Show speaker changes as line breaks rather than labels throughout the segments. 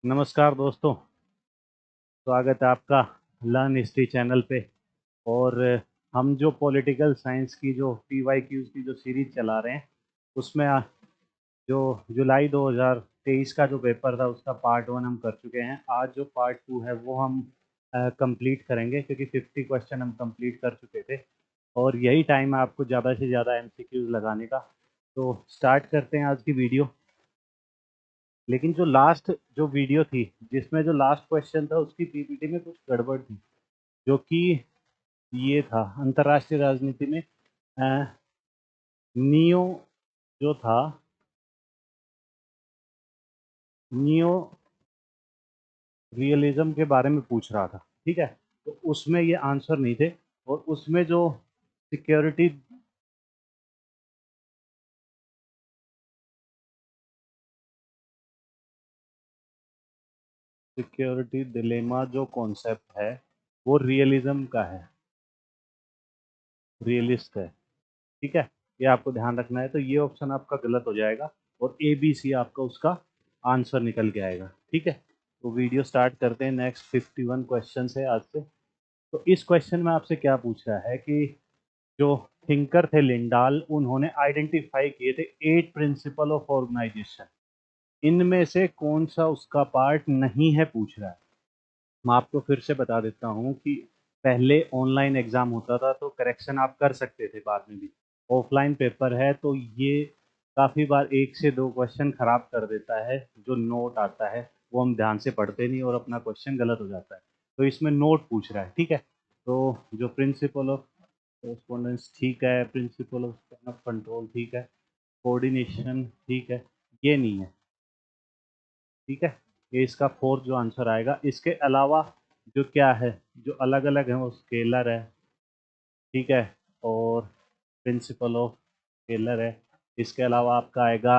नमस्कार दोस्तों। स्वागत है आपका लर्न हिस्ट्री चैनल पे। और हम जो पॉलिटिकल साइंस की जो PYQs की जो सीरीज चला रहे हैं उसमें जो जुलाई 2023 का जो पेपर था उसका पार्ट 1 हम कर चुके हैं। आज जो पार्ट 2 है वो हम कंप्लीट करेंगे क्योंकि 50 क्वेश्चन हम कंप्लीट कर चुके थे और यही टाइम है आपको ज़्यादा से ज़्यादा MCQs लगाने का। तो स्टार्ट करते हैं आज की वीडियो। लेकिन जो लास्ट जो वीडियो थी जिसमें जो लास्ट क्वेश्चन था उसकी PPT में कुछ गड़बड़ थी, जो कि ये था अंतर्राष्ट्रीय राजनीति में नियो जो था नियो रियलिज्म के बारे में पूछ रहा था। ठीक है, तो उसमें ये आंसर नहीं थे और उसमें जो सिक्योरिटी सिक्योरिटी डिलेमा जो कॉन्सेप्ट है वो रियलिज्म का है, रियलिस्ट है। ठीक है, ये आपको ध्यान रखना है। तो ये ऑप्शन आपका गलत हो जाएगा और ABC आपका उसका आंसर निकल के आएगा। ठीक है, तो वीडियो स्टार्ट करते हैं। नेक्स्ट 51 क्वेश्चन है आज से। तो इस क्वेश्चन में आपसे क्या पूछ रहा है कि जो थिंकर थे लिंडाल, उन्होंने आइडेंटिफाई किए थे 8 प्रिंसिपल ऑफ ऑर्गेनाइजेशन। इनमें से कौन सा उसका पार्ट नहीं है पूछ रहा है। मैं आपको फिर से बता देता हूँ कि पहले ऑनलाइन एग्जाम होता था तो करेक्शन आप कर सकते थे बाद में भी। ऑफलाइन पेपर है तो ये काफ़ी बार 1 से 2 क्वेश्चन खराब कर देता है। जो नोट आता है वो हम ध्यान से पढ़ते नहीं और अपना क्वेश्चन गलत हो जाता है। तो इसमें नोट पूछ रहा है। ठीक है, तो जो प्रिंसिपल ऑफ कोरेस्पोंडेंस ठीक है, प्रिंसिपल ऑफ कंट्रोल ठीक है, कोऑर्डिनेशन ठीक है, ये नहीं है। ठीक है, ये इसका फोर्थ जो आंसर आएगा। इसके अलावा जो क्या है, जो अलग अलग है वो स्केलर है। ठीक है, और प्रिंसिपल ऑफ स्केलर है। इसके अलावा आपका आएगा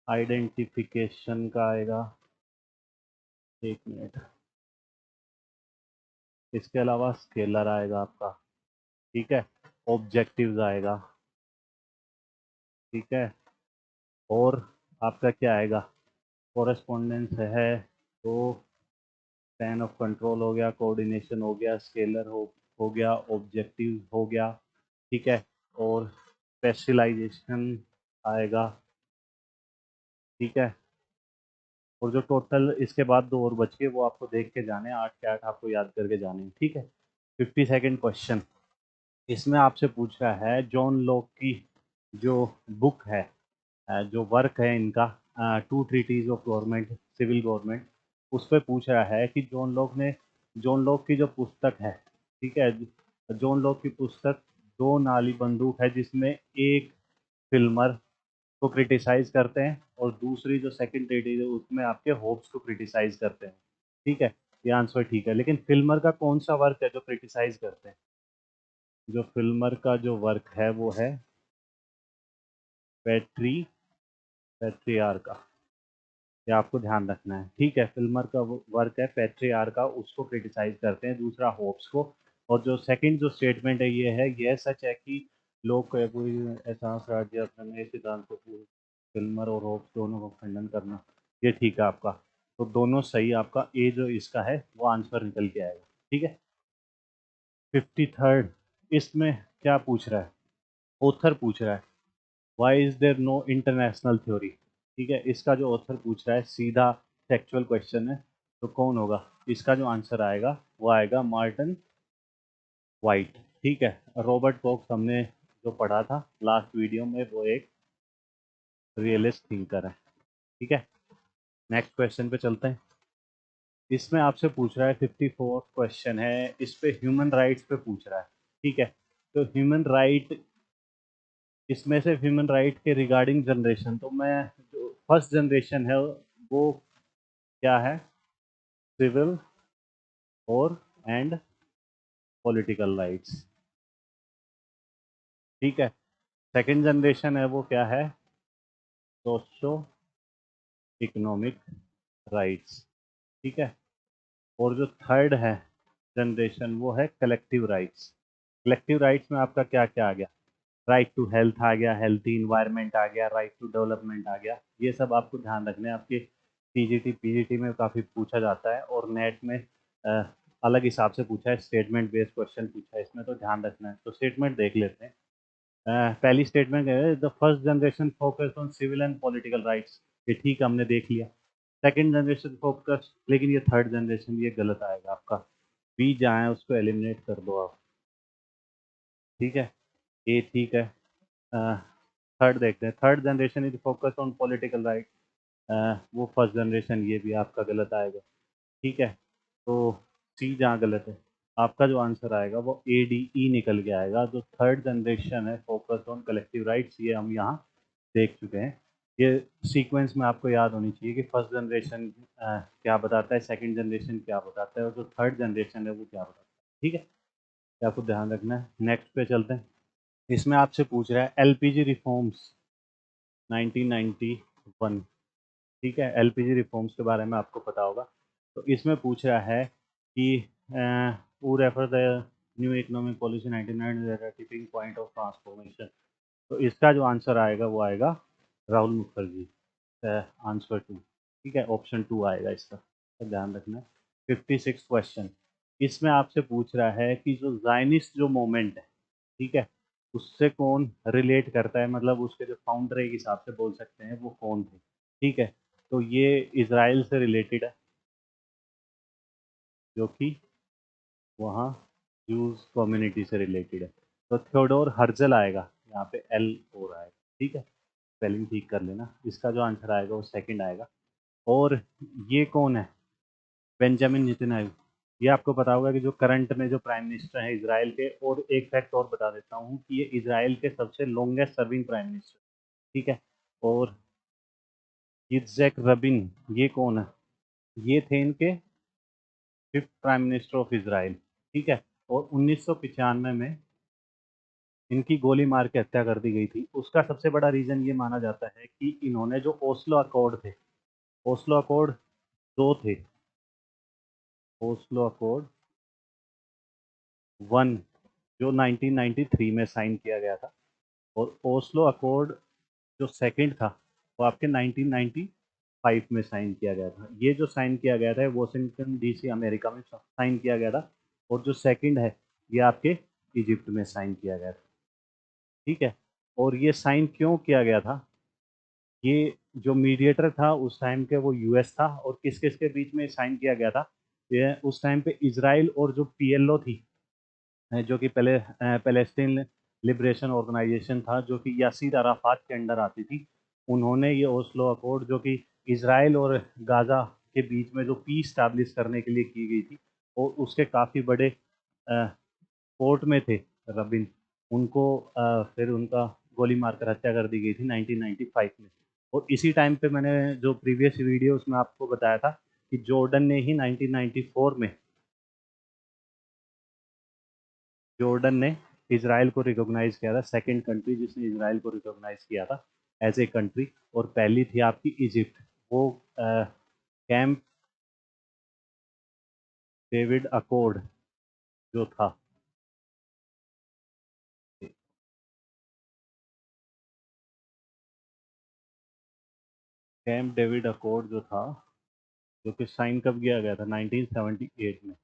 आइडेंटिफिकेशन का आएगा। एक मिनट, इसके अलावा स्केलर आएगा आपका। ठीक है, ऑब्जेक्टिव्स आएगा। ठीक है, और आपका क्या आएगा, कोरेस्पोंडेंस है तो स्पैन ऑफ कंट्रोल हो गया, कोऑर्डिनेशन हो गया, स्केलर हो गया, ऑब्जेक्टिव हो गया। ठीक है, और स्पेशलाइजेशन आएगा। ठीक है, और जो टोटल इसके बाद 2 और बच के वो आपको देख के जाने हैं, 8 के 8 आपको याद करके जाने हैं। ठीक है, 52nd क्वेश्चन। इसमें आपसे पूछ रहा है जॉन लॉक की जो बुक है, जो वर्क है इनका, two treatises of government civil government, उस पर पूछ रहा है कि जॉन लॉक की जो पुस्तक है। ठीक है, जॉन लॉक की पुस्तक दो नाली बंदूक है जिसमें एक फिल्मर को क्रिटिसाइज करते हैं और दूसरी जो सेकंड ट्रीटीज है उसमें आपके होप्स को क्रिटिसाइज करते हैं। ठीक है, ये आंसर ठीक है, लेकिन फिल्मर का कौन सा वर्क है जो क्रिटिसाइज करते हैं? जो फिल्मर का जो वर्क है वो है पैट्री पैट्रियार का। ये आपको ध्यान रखना है। ठीक है, फिल्मर का वर्क है पैट्रियार का, उसको क्रिटिसाइज करते हैं, दूसरा होप्स को। और जो सेकंड जो स्टेटमेंट है ये है, यह सच है कि लोग को कोई एहसास राज्य अपने नए सिद्धांत को फिल्मर और होप्स दोनों को खंडन करना। ये ठीक है आपका, तो दोनों सही। आपका ए जो इसका है वो आंसर निकल के आएगा। ठीक है, 53rd। इसमें क्या पूछ रहा है, ऑथर पूछ रहा है why is there no international theory. ठीक है, इसका जो ऑथर पूछ रहा है सीधा फैक्चुअल क्वेश्चन है, तो कौन होगा? इसका जो आंसर आएगा वो आएगा मार्टिन वाइट। ठीक है, रॉबर्ट कॉक्स हमने जो पढ़ा था लास्ट वीडियो में वो एक रियलिस्ट थिंकर है। ठीक है, नेक्स्ट क्वेश्चन पे चलते हैं। इसमें आपसे पूछ रहा है 54th क्वेश्चन है, इस पे ह्यूमन राइट्स पे पूछ रहा है। ठीक है, तो ह्यूमन राइट, इसमें से ह्यूमन राइट के रिगार्डिंग जनरेशन, तो मैं जो फर्स्ट जनरेशन है वो क्या है, सिविल और एंड पॉलिटिकल राइट्स। ठीक है, सेकंड जनरेशन है वो क्या है, सोशो इकोनॉमिक राइट्स। ठीक है, और जो थर्ड है जनरेशन वो है कलेक्टिव राइट्स। कलेक्टिव राइट्स में आपका क्या क्या आ गया, राइट टू हेल्थ आ गया, हेल्थी इन्वायरमेंट आ गया, राइट टू डेवलपमेंट आ गया। ये सब आपको ध्यान रखना है, आपके टीजीटी पीजीटी में काफ़ी पूछा जाता है, और नेट में अलग हिसाब से पूछा है, स्टेटमेंट बेस्ड क्वेश्चन पूछा है इसमें, तो ध्यान रखना है। तो स्टेटमेंट देख लेते हैं। पहली स्टेटमेंट है the first generation focus on civil and political rights. ये ठीक हमने देख लिया। सेकंड जनरेशन फोकस, लेकिन ये थर्ड जनरेशन, ये गलत आएगा आपका। बी जहाँ है उसको एलिमिनेट कर दो आप। ठीक है, ए ठीक है। थर्ड देखते हैं, third generation is focus on political right, वो फर्स्ट जनरेशन, ये भी आपका गलत आएगा। ठीक है, तो सी जहाँ गलत है, आपका जो आंसर आएगा वो ए डी ई निकल के आएगा। जो थर्ड जनरेशन है फोकस ऑन कलेक्टिव राइट्स, ये हम यहाँ देख चुके हैं। ये सीक्वेंस में आपको याद होनी चाहिए कि फर्स्ट जनरेशन क्या बताता है, सेकंड जनरेशन क्या बताता है, और जो थर्ड जनरेशन है वो क्या बताता है। ठीक है, ये आपको ध्यान रखना है। नेक्स्ट पे चलते हैं। इसमें आपसे पूछ रहा है एलपीजी रिफॉर्म्स 1991। ठीक है, एलपीजी रिफॉर्म्स के बारे में आपको पता होगा। तो इसमें पूछ रहा है कि who refer the new economic policy 1990 tipping point of transformation. तो इसका जो आंसर आएगा वो आएगा राहुल मुखर्जी, आंसर टू। ठीक है, ऑप्शन टू आएगा इसका, तो ध्यान रखना है। 56 क्वेश्चन, इसमें आपसे पूछ रहा है कि जो जायनिस्ट जो मोमेंट है, ठीक है, उससे कौन रिलेट करता है, मतलब उसके जो फाउंडर एक हिसाब से बोल सकते हैं वो कौन थे। ठीक है, तो ये इसराइल से रिलेटेड है, जो कि वहाँ जूस कम्युनिटी से रिलेटेड है। तो थियोडोर हर्जल आएगा, यहाँ पे एल हो रहा है। ठीक है, स्पेलिंग ठीक कर लेना। इसका जो आंसर आएगा वो सेकंड आएगा। और ये कौन है, बेंजामिन नेतन्याहू। ये आपको पता होगा कि जो करंट में जो प्राइम मिनिस्टर हैं इसराइल के। और एक फैक्ट और बता देता हूँ कि ये इसराइल के सबसे लॉन्गेस्ट सर्विंग प्राइम मिनिस्टर। ठीक है, और yitzhak रबिन, ये कौन है, ये थे इनके fifth prime minister of Israel. ठीक है, और 1995 में इनकी गोली मार के हत्या कर दी गई थी। उसका सबसे बड़ा रीजन ये माना जाता है कि इन्होंने जो ओस्लो अकॉर्ड थे, ओस्लो अकॉर्ड दो थे, ओस्लो अकॉर्ड वन जो 1993 में साइन किया गया था, और ओस्लो अकॉर्ड जो सेकंड था वो आपके 1995 में साइन किया गया था। ये जो साइन किया गया था वॉशिंगटन डीसी अमेरिका में साइन किया गया था, और जो सेकंड है ये आपके इजिप्ट में साइन किया गया था। ठीक है, और ये साइन क्यों किया गया था, ये जो मीडिएटर था उस टाइम के वो यूएस था। और किस किस के बीच में साइन किया गया था, ये उस टाइम पे इसराइल और जो पीएलओ थी, जो कि पहले पैलेस्टीन लिबरेशन ऑर्गेनाइजेशन था, जो कि यासीर अराफात के अंडर आती थी। उन्होंने ये ओस्लो अकॉर्ड, जो कि इसराइल और गाज़ा के बीच में जो पीस स्टैब्लिश करने के लिए की गई थी, और उसके काफ़ी बड़े कोर्ट में थे रबिन, उनको फिर उनका गोली मारकर हत्या कर दी गई थी 1995 में। और इसी टाइम पे मैंने जो प्रीवियस वीडियो उसमें आपको बताया था कि जॉर्डन ने ही 1994 में, जॉर्डन ने इसराइल को रिकॉग्नाइज किया था, सेकंड कंट्री जिसने इसराइल को रिकॉग्नाइज किया था एज ए कंट्री। और पहली थी आपकी इजिप्ट। वो कैंप डेविड अकॉर्ड जो था, कैंप डेविड अकॉर्ड जो था, जो कि साइन कब किया गया था 1978 में।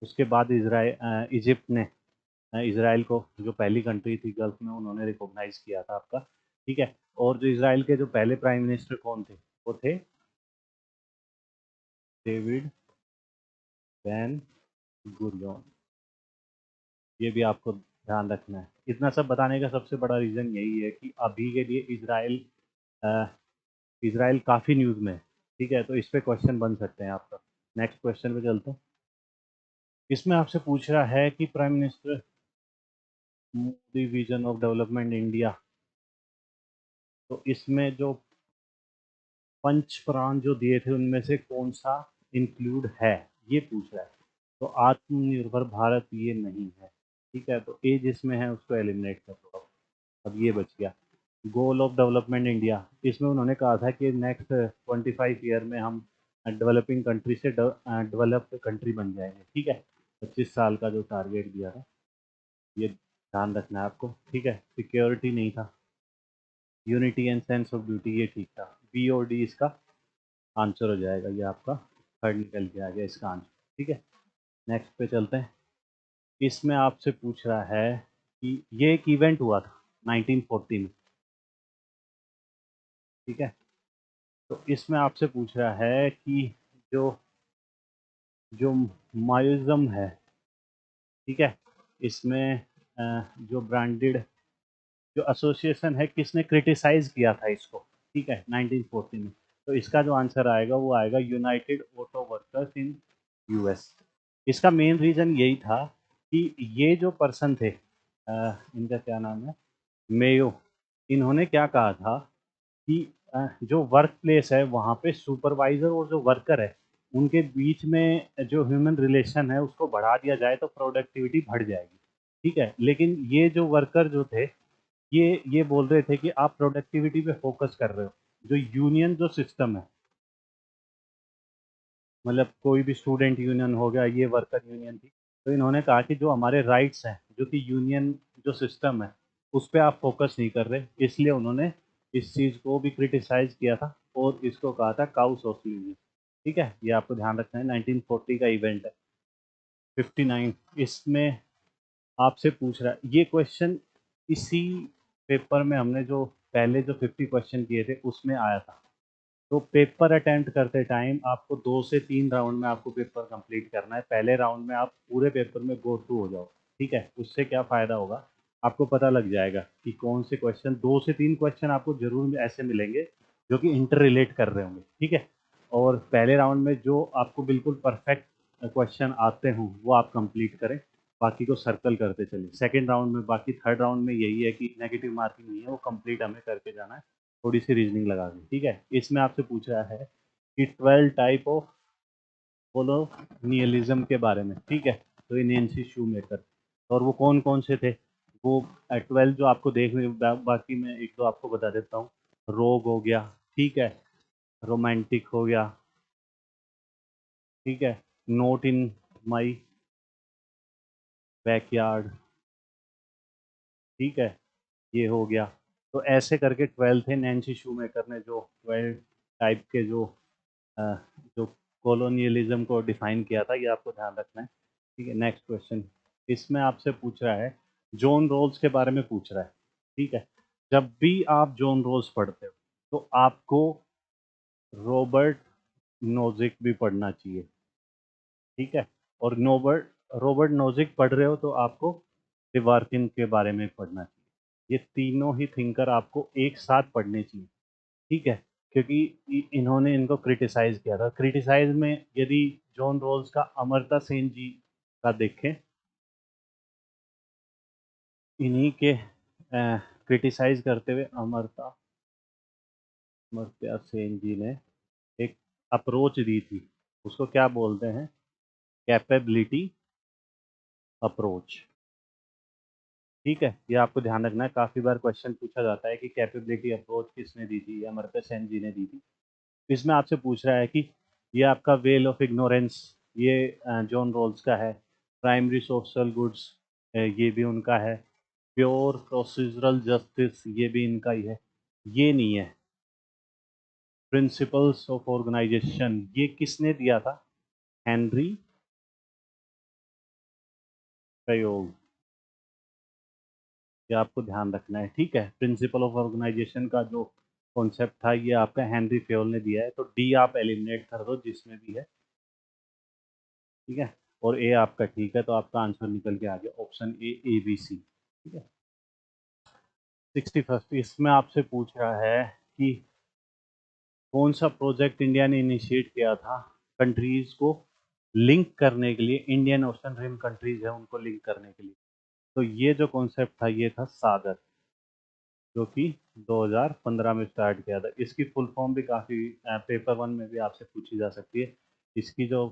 उसके बाद इसराइल इजिप्ट ने इसराइल को, जो पहली कंट्री थी गल्फ में, उन्होंने रिकॉग्नाइज किया था आपका। ठीक है, और जो इसराइल के जो पहले प्राइम मिनिस्टर कौन थे, वो थे डेविड बैन गुरियन। ये भी आपको ध्यान रखना है। इतना सब बताने का सबसे बड़ा रीज़न यही है कि अभी के लिए इसराइल अ, इसराइल काफ़ी न्यूज़ में है। ठीक है, तो इस पे क्वेश्चन बन सकते हैं आपका। नेक्स्ट क्वेश्चन पे चलते हैं। इसमें आपसे पूछ रहा है कि prime minister Modi vision of development India, तो इसमें जो पंच प्राण जो दिए थे उनमें से कौन सा इंक्लूड है, ये पूछ रहा है। तो आत्मनिर्भर भारत ये नहीं है। ठीक है, तो ए जिसमें है उसको एलिमिनेट कर दो। अब ये बच गया गोल ऑफ डेवलपमेंट इंडिया। इसमें उन्होंने कहा था कि नेक्स्ट 25 ईयर में हम डेवलपिंग कंट्री से डेवलप्ड कंट्री बन जाएंगे। ठीक है, 25 साल का जो टारगेट दिया था, ये ध्यान रखना है आपको, ठीक है। सिक्योरिटी नहीं था, unity and sense of duty ये ठीक था। बी और डी इसका आंसर हो जाएगा, ये आपका थर्ड निकल के आ गया इसका आंसर, ठीक है। नेक्स्ट पे चलते हैं। इसमें आपसे पूछ रहा है कि ये एक इवेंट हुआ था 1940 में, ठीक है। तो इसमें आपसे पूछ रहा है कि जो जो मायोज़म है, ठीक है, इसमें जो ब्रांडेड जो एसोसिएशन है, किसने क्रिटिसाइज किया था इसको, ठीक है, 1940 में। तो इसका जो आंसर आएगा वो आएगा United auto workers in US. इसका मेन रीज़न यही था कि ये जो पर्सन थे, इनका क्या नाम है, मेयो, इन्होंने क्या कहा था कि जो वर्क प्लेस है वहाँ पे सुपरवाइज़र और जो वर्कर है उनके बीच में जो ह्यूमन रिलेशन है उसको बढ़ा दिया जाए तो प्रोडक्टिविटी बढ़ जाएगी, ठीक है। लेकिन ये जो वर्कर जो थे, ये बोल रहे थे कि आप प्रोडक्टिविटी पे फोकस कर रहे हो। जो यूनियन जो सिस्टम है, मतलब कोई भी स्टूडेंट यूनियन हो गया, ये वर्कर यूनियन थी, तो इन्होंने कहा कि जो हमारे राइट्स हैं, जो कि यूनियन जो सिस्टम है उस पर आप फोकस नहीं कर रहे, इसलिए उन्होंने इस चीज़ को भी क्रिटिसाइज किया था और इसको कहा था काउ सोशलिज्म, ठीक है। ये आपको ध्यान रखना है, 1940 का इवेंट है। 59 इसमें आपसे पूछ रहा है ये क्वेश्चन, इसी पेपर में हमने जो पहले जो 50 क्वेश्चन किए थे उसमें आया था। तो पेपर अटेम्प्ट करते टाइम आपको 2 से 3 राउंड में आपको पेपर कंप्लीट करना है। पहले राउंड में आप पूरे पेपर में गो थ्रू हो जाओ, ठीक है। उससे क्या फ़ायदा होगा, आपको पता लग जाएगा कि कौन से क्वेश्चन, 2 से 3 क्वेश्चन आपको जरूर ऐसे मिलेंगे जो कि इंटर रिलेट कर रहे होंगे, ठीक है। और पहले राउंड में जो आपको बिल्कुल परफेक्ट क्वेश्चन आते हों वो आप कंप्लीट करें, बाकी को सर्कल करते चलिए। सेकेंड राउंड में, बाकी थर्ड राउंड में यही है कि नेगेटिव मार्किंग नहीं है, वो कंप्लीट हमें करके जाना है, थोड़ी सी रीजनिंग लगा दी, ठीक है। इसमें आपसे पूछ रहा है कि 12 टाइप ऑफ कोलोनियलिज्म के बारे में, ठीक है। तो ये नैन्सी शूमेकर, और वो कौन कौन से थे, वो 12 जो आपको देखने, बाकी मैं एक दो आपको बता देता हूँ। रोग हो गया, ठीक है, रोमांटिक हो गया, ठीक है, नोट इन माई बैकयार्ड, ठीक है, ये हो गया। तो ऐसे करके 12 थे, नैन्सी शूमेकर ने जो 12 टाइप के अ, जो कॉलोनियलिज्म को डिफाइन किया था, ये आपको ध्यान रखना है, ठीक है। नेक्स्ट क्वेश्चन, इसमें आपसे पूछ रहा है, जॉन रोल्स के बारे में पूछ रहा है, ठीक है। जब भी आप जॉन रोल्स पढ़ते हो तो आपको रॉबर्ट नोजिक भी पढ़ना चाहिए, ठीक है। और रॉबर्ट नोजिक पढ़ रहे हो तो आपको डिवार्किन के बारे में पढ़ना चाहिए। ये तीनों ही थिंकर आपको एक साथ पढ़ने चाहिए, ठीक है। क्योंकि इन्होंने इनको क्रिटिसाइज किया था। क्रिटिसाइज में यदि जॉन रोल्स का अमर्त्य सेन जी का देखें, इन्हीं के क्रिटिसाइज करते हुए अमर्त्य सेन जी ने एक अप्रोच दी थी, उसको क्या बोलते हैं, कैपेबिलिटी अप्रोच, ठीक है। ये आपको ध्यान रखना है, काफ़ी बार क्वेश्चन पूछा जाता है कि कैपेबिलिटी अप्रोच किसने दी थी, अमर्त्य सेन जी ने दी थी। इसमें आपसे पूछ रहा है कि ये आपका वेल ऑफ इग्नोरेंस, ये जॉन रोल्स का है। प्राइमरी सोशल गुड्स, ये भी उनका है। प्योर प्रोसीजरल जस्टिस, ये भी इनका ही है। ये नहीं है, प्रिंसिपल्स ऑफ ऑर्गेनाइजेशन, ये किसने दिया था, हेनरी प्रयोग, ये आपको ध्यान रखना है, ठीक है। प्रिंसिपल ऑफ ऑर्गेनाइजेशन का जो कॉन्सेप्ट था ये आपका हेनरी फेयोल ने दिया है। तो डी आप एलिमिनेट कर दो जिसमें भी है, ठीक है। और ए आपका ठीक है, तो आपका आंसर निकल के आ गया ऑप्शन ए बी सी, ठीक है। 61 इसमें आपसे पूछ रहा है कि कौन सा प्रोजेक्ट इंडिया ने इनिशिएट किया था कंट्रीज को लिंक करने के लिए, इंडियन ओशन रिम कंट्रीज है उनको लिंक करने के लिए। तो ये जो कॉन्सेप्ट था ये था सागर, जो कि 2015 में स्टार्ट किया था। इसकी फुल फॉर्म भी काफ़ी पेपर वन में भी आपसे पूछी जा सकती है। इसकी जो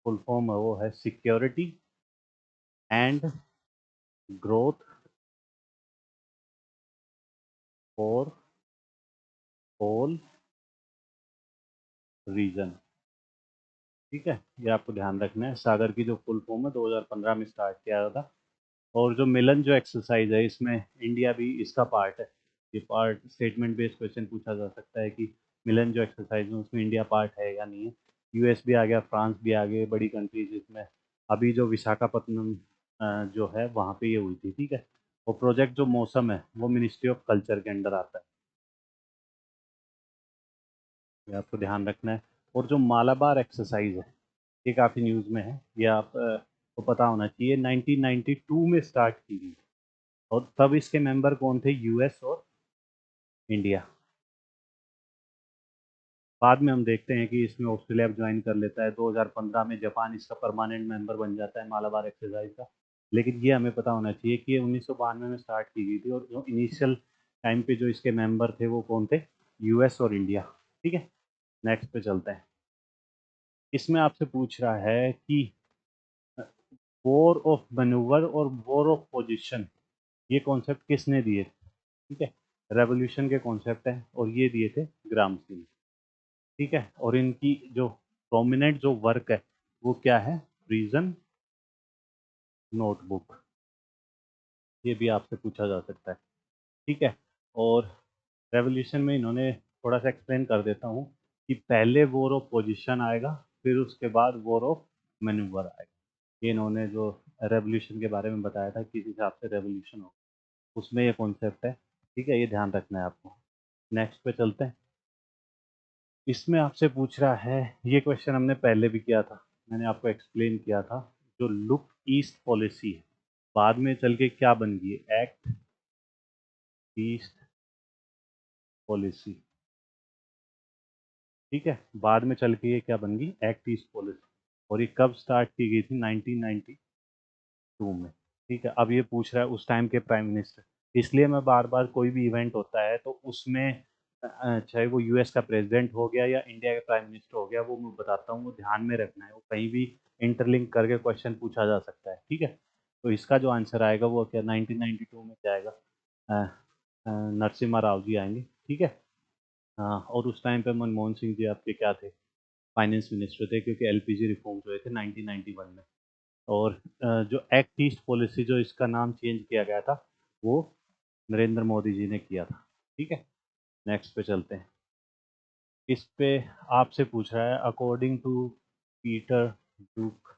फुल फॉर्म है वो है security and growth for whole region, ठीक है। ये आपको ध्यान रखना है। सागर की जो फुल फॉर्म है 2015 में स्टार्ट किया था, और जो मिलन जो एक्सरसाइज है इसमें इंडिया भी इसका पार्ट है। ये पार्ट स्टेटमेंट बेस्ड क्वेश्चन पूछा जा सकता है कि मिलन जो एक्सरसाइज है उसमें इंडिया पार्ट है या नहीं है। यूएस भी आ गया, फ्रांस भी आ गए, बड़ी कंट्रीज इसमें। अभी जो विशाखापत्तनम जो है वहाँ पे ये हुई थी, ठीक है। और प्रोजेक्ट जो मौसम है वो मिनिस्ट्री ऑफ कल्चर के अंडर आता है, ये आपको ध्यान रखना है। और जो मालाबार एक्सरसाइज है ये काफ़ी न्यूज़ में है, ये आप को पता होना चाहिए। 1992 में स्टार्ट की गई और तब इसके मेंबर कौन थे, यूएस और इंडिया। बाद में हम देखते हैं कि इसमें ऑस्ट्रेलिया ज्वाइन कर लेता है। 2015 में जापान इसका परमानेंट मेंबर बन जाता है मालाबार एक्सरसाइज का। लेकिन ये हमें पता होना चाहिए कि ये 1992 में स्टार्ट की गई थी और जो इनिशियल टाइम पे जो इसके मेंबर थे वो कौन थे, यूएस और इंडिया। ठीक है, नेक्स्ट पे चलते हैं। इसमें आपसे पूछ रहा है कि वॉर ऑफ मैन्यूवर और वॉर ऑफ पोजीशन ये कॉन्सेप्ट किसने दिए, ठीक है। रेवोल्यूशन के कॉन्सेप्ट है और ये दिए थे ग्रामसी ने, ठीक है। और इनकी जो प्रोमिनेंट जो वर्क है वो क्या है, रीजन नोटबुक, ये भी आपसे पूछा जा सकता है, ठीक है। और रेवोल्यूशन में इन्होंने थोड़ा सा एक्सप्लेन कर देता हूँ कि पहले वॉर ऑफ पोजीशन आएगा, फिर उसके बाद वॉर ऑफ मैन्यूवर आएगा। ये इन्होंने जो रेवोल्यूशन के बारे में बताया था किस हिसाब से रेवोल्यूशन हो, उसमें ये कॉन्सेप्ट है, ठीक है। ये ध्यान रखना है आपको। नेक्स्ट पे चलते हैं। इसमें आपसे पूछ रहा है, ये क्वेश्चन हमने पहले भी किया था, मैंने आपको एक्सप्लेन किया था। जो लुक ईस्ट पॉलिसी है बाद में चल के क्या बन गई, एक्ट ईस्ट पॉलिसी, ठीक है। बाद में चल के ये क्या बन गई, एक्ट ईस्ट पॉलिसी। और ये कब स्टार्ट की गई थी, 1992 में, ठीक है। अब ये पूछ रहा है उस टाइम के प्राइम मिनिस्टर, इसलिए मैं बार बार कोई भी इवेंट होता है तो उसमें चाहे वो यूएस का प्रेसिडेंट हो गया या इंडिया का प्राइम मिनिस्टर हो गया, वो मैं बताता हूँ, वो ध्यान में रखना है, वो कहीं भी इंटरलिंक करके क्वेश्चन पूछा जा सकता है, ठीक है। तो इसका जो आंसर आएगा वो क्या, 1992 में क्या आएगा, अ, नरसिम्हा राव जी आएंगे, ठीक है। हाँ, और उस टाइम पे मनमोहन सिंह जी आपके क्या थे, फाइनेंस मिनिस्टर थे, क्योंकि एलपीजी रिफॉर्म्स हुए थे 1991 में। और जो एक्ट ईस्ट पॉलिसी जो इसका नाम चेंज किया गया था वो नरेंद्र मोदी जी ने किया था, ठीक है। नेक्स्ट पे चलते हैं। इस पे आपसे पूछ रहा है, according to Peter Drucker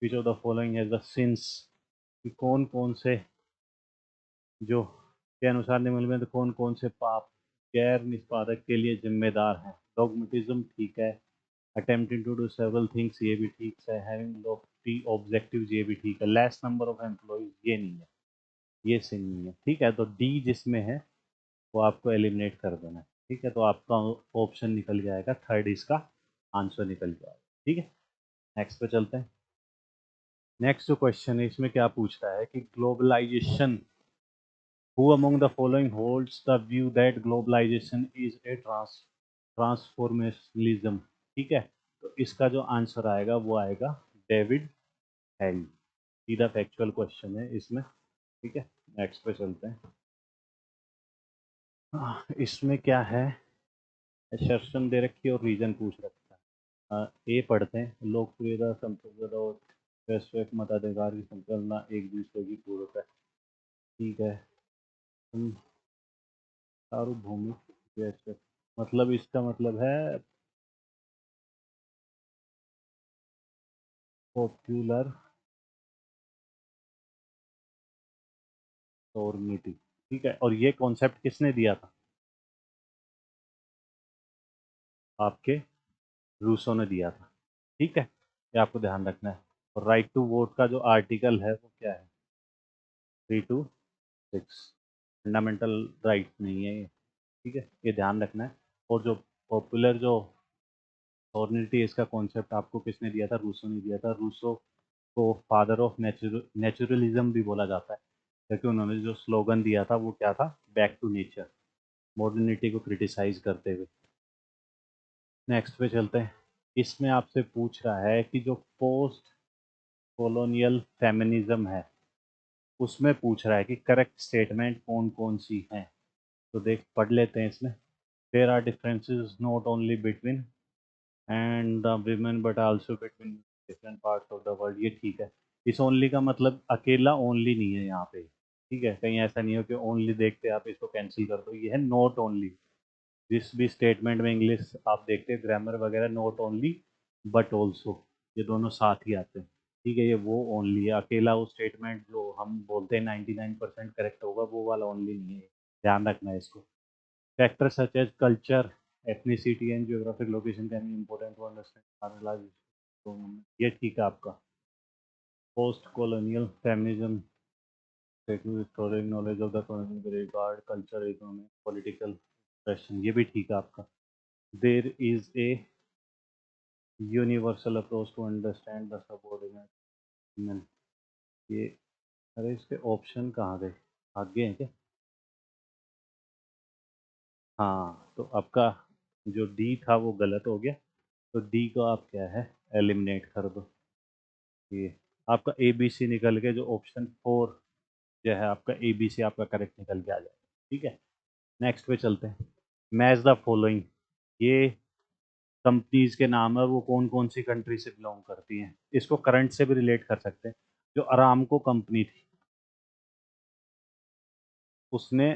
which of the following has the sins, कि कौन कौन से जो के अनुसार निम्न में कौन कौन से पाप गैर निष्पादक के लिए जिम्मेदार हैं। डॉगमेटिज्म ठीक है, attempting to do several things ये भी ठीक है, हैविंग लॉफ्टी ऑब्जेक्टिव्स ये भी ठीक है, लेस नंबर ऑफ एम्प्लॉइज ये नहीं है, ये सिंह नहीं है, ठीक है। तो डी जिसमें है वो आपको एलिमिनेट कर देना है, ठीक है। तो आपका ऑप्शन निकल जाएगा, थर्ड इसका आंसर निकल जाएगा, ठीक है। नेक्स्ट पे चलते हैं। नेक्स्ट जो क्वेश्चन है इसमें क्या पूछ रहा है कि globalization, who among the following holds the view that globalization is a transformationalism, ठीक है। तो इसका जो आंसर आएगा वो आएगा डेविड हैरी, सीधा फैक्चुअल क्वेश्चन है इसमें, ठीक है। नेक्स्ट पे चलते हैं। इसमें क्या है, assertion दे रखी है और रीजन पूछ रखा है। ए पढ़ते हैं, लोकप्रियता संप्रभुता और वैश्विक मताधिकार की संकल्पना एक दूसरे की पूरक है, ठीक है। हम सार्वभौमिक वैश्विक, मतलब इसका मतलब है पॉपुलर सॉवर्निटी, ठीक है। और ये कॉन्सेप्ट किसने दिया था, आपके रूसो ने दिया था, ठीक है। ये आपको ध्यान रखना है। और राइट टू वोट का जो आर्टिकल है वो क्या है, 326, फंडामेंटल राइट नहीं है ये, ठीक है। ये ध्यान रखना है। और जो पॉपुलर जो सॉवर्निटी इसका कॉन्सेप्ट आपको किसने दिया था, रूसो ने दिया था। रूसो को फादर ऑफ नेचुरलिज्म भी बोला जाता है, क्योंकि उन्होंने जो स्लोगन दिया था वो क्या था, बैक टू नेचर, मॉडर्निटी को क्रिटिसाइज करते हुए। नेक्स्ट पे चलते हैं। इसमें आपसे पूछ रहा है कि जो पोस्ट कॉलोनियल फेमिनिज्म है उसमें पूछ रहा है कि करेक्ट स्टेटमेंट कौन कौन सी हैं। तो देख पढ़ लेते हैं इसमें। There are differences not only between and the women but also between different parts of the world, ये ठीक है। इस ओनली का मतलब अकेला ओनली नहीं है यहाँ पे, ठीक है, कहीं ऐसा नहीं हो कि ओनली देखते आप इसको कैंसिल कर दो, ये है नॉट ओनली। जिस भी स्टेटमेंट में इंग्लिश आप देखते हैं ग्रामर वगैरह, नॉट ओनली बट ऑल्सो, ये दोनों साथ ही आते हैं, ठीक है, ये वो ओनली है, अकेला वो स्टेटमेंट जो हम बोलते हैं 99% करेक्ट होगा वो वाला ओनली नहीं है, ध्यान रखना है इसको। Factor such as culture, ethnicity and geographic location can be important to understand, तो ये ठीक है आपका। Post colonial feminism, historic knowledge of the regard culture, economy, political expression, ये भी ठीक है आपका। There is a universal approach to understand the subordinate, ये, अरे इसके ऑप्शन कहाँ गए, आगे हैं क्या? हाँ, तो आपका जो डी था वो गलत हो गया, तो डी को आप क्या है एलिमिनेट कर दो। ये आपका ए बी सी निकल के जो ऑप्शन 4 जो है आपका ए बी सी आपका करेक्ट निकल के आ जाएगा, ठीक है। नेक्स्ट पे चलते हैं। मैच द फॉलोइंग, ये कंपनीज के नाम है, वो कौन कौन सी कंट्री से बिलोंग करती हैं, इसको करंट से भी रिलेट कर सकते हैं। जो अरामको कंपनी थी, उसने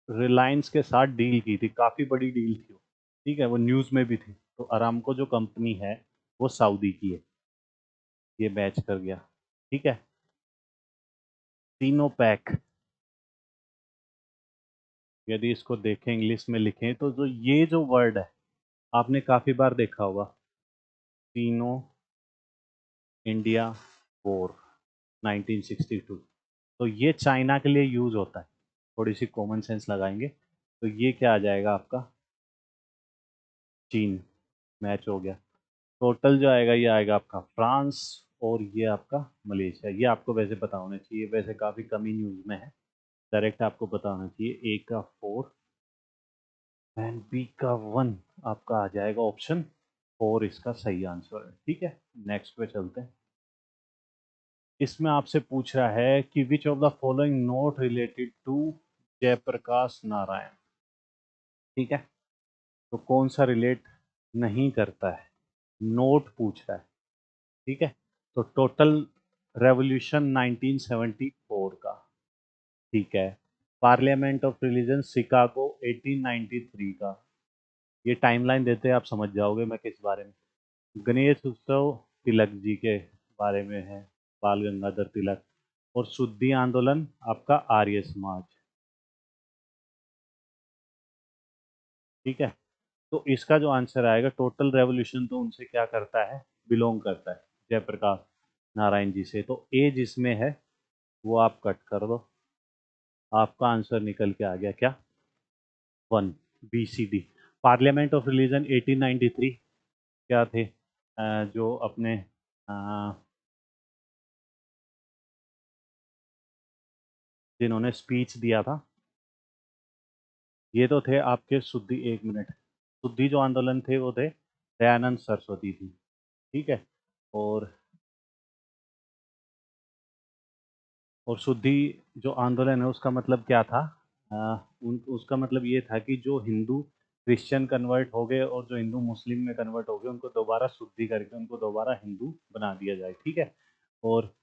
रिलायंस के साथ डील की थी, काफ़ी बड़ी डील थी वो, ठीक है, वो न्यूज़ में भी थी। तो अरामको जो कंपनी है वो सऊदी की है, ये मैच कर गया, ठीक है। सीनोपैक, यदि इसको देखें इंग्लिश में लिखें तो जो ये जो वर्ड है आपने काफ़ी बार देखा होगा, सीनो इंडिया वॉर 1962, तो ये चाइना के लिए यूज़ होता है। थोड़ी सी कॉमन सेंस लगाएंगे तो ये क्या आ जाएगा आपका, चीन, मैच हो गया। टोटल जो आएगा ये आएगा आपका फ्रांस, और ये आपका मलेशिया, ये आपको वैसे पता होना चाहिए, वैसे काफ़ी कमी न्यूज़ में है, डायरेक्ट आपको पता होना चाहिए। ए का 4 एंड बी का 1 आपका आ जाएगा ऑप्शन 4, इसका सही आंसर है, ठीक है। नेक्स्ट पे चलते हैं। इसमें आपसे पूछ रहा है कि which of the following not related to Jayaprakash Narayan, ठीक है, तो कौन सा रिलेट नहीं करता है, नोट पूछ रहा है, ठीक है। तो टोटल रेवोल्यूशन 1974 का, ठीक है। पार्लियामेंट ऑफ रिलीजन शिकागो 1893 का, ये टाइमलाइन देते हैं आप समझ जाओगे मैं किस बारे में। गणेश उत्सव तिलक जी के बारे में है, बाल गंगाधर तिलक। और शुद्धि आंदोलन आपका आर्य समाज, ठीक है। तो इसका जो आंसर आएगा, टोटल रेवोल्यूशन तो उनसे क्या करता है, बिलोंग करता है, जयप्रकाश नारायण जी से, तो ए जिसमें है वो आप कट कर दो, आपका आंसर निकल के आ गया क्या, 1, B C D. Parliament of religion 1893 क्या थे, जो अपने अ, जिन्होंने स्पीच दिया था, ये तो थे आपके शुद्धि, एक मिनट, शुद्धि जो आंदोलन थे वो थे दयानंद सरस्वती थी, ठीक है। और शुद्धि जो आंदोलन है उसका मतलब क्या था, उसका मतलब ये था कि जो हिंदू क्रिश्चियन कन्वर्ट हो गए और जो हिंदू मुस्लिम में कन्वर्ट हो गए उनको दोबारा शुद्धि करके उनको दोबारा हिंदू बना दिया जाए, ठीक है। और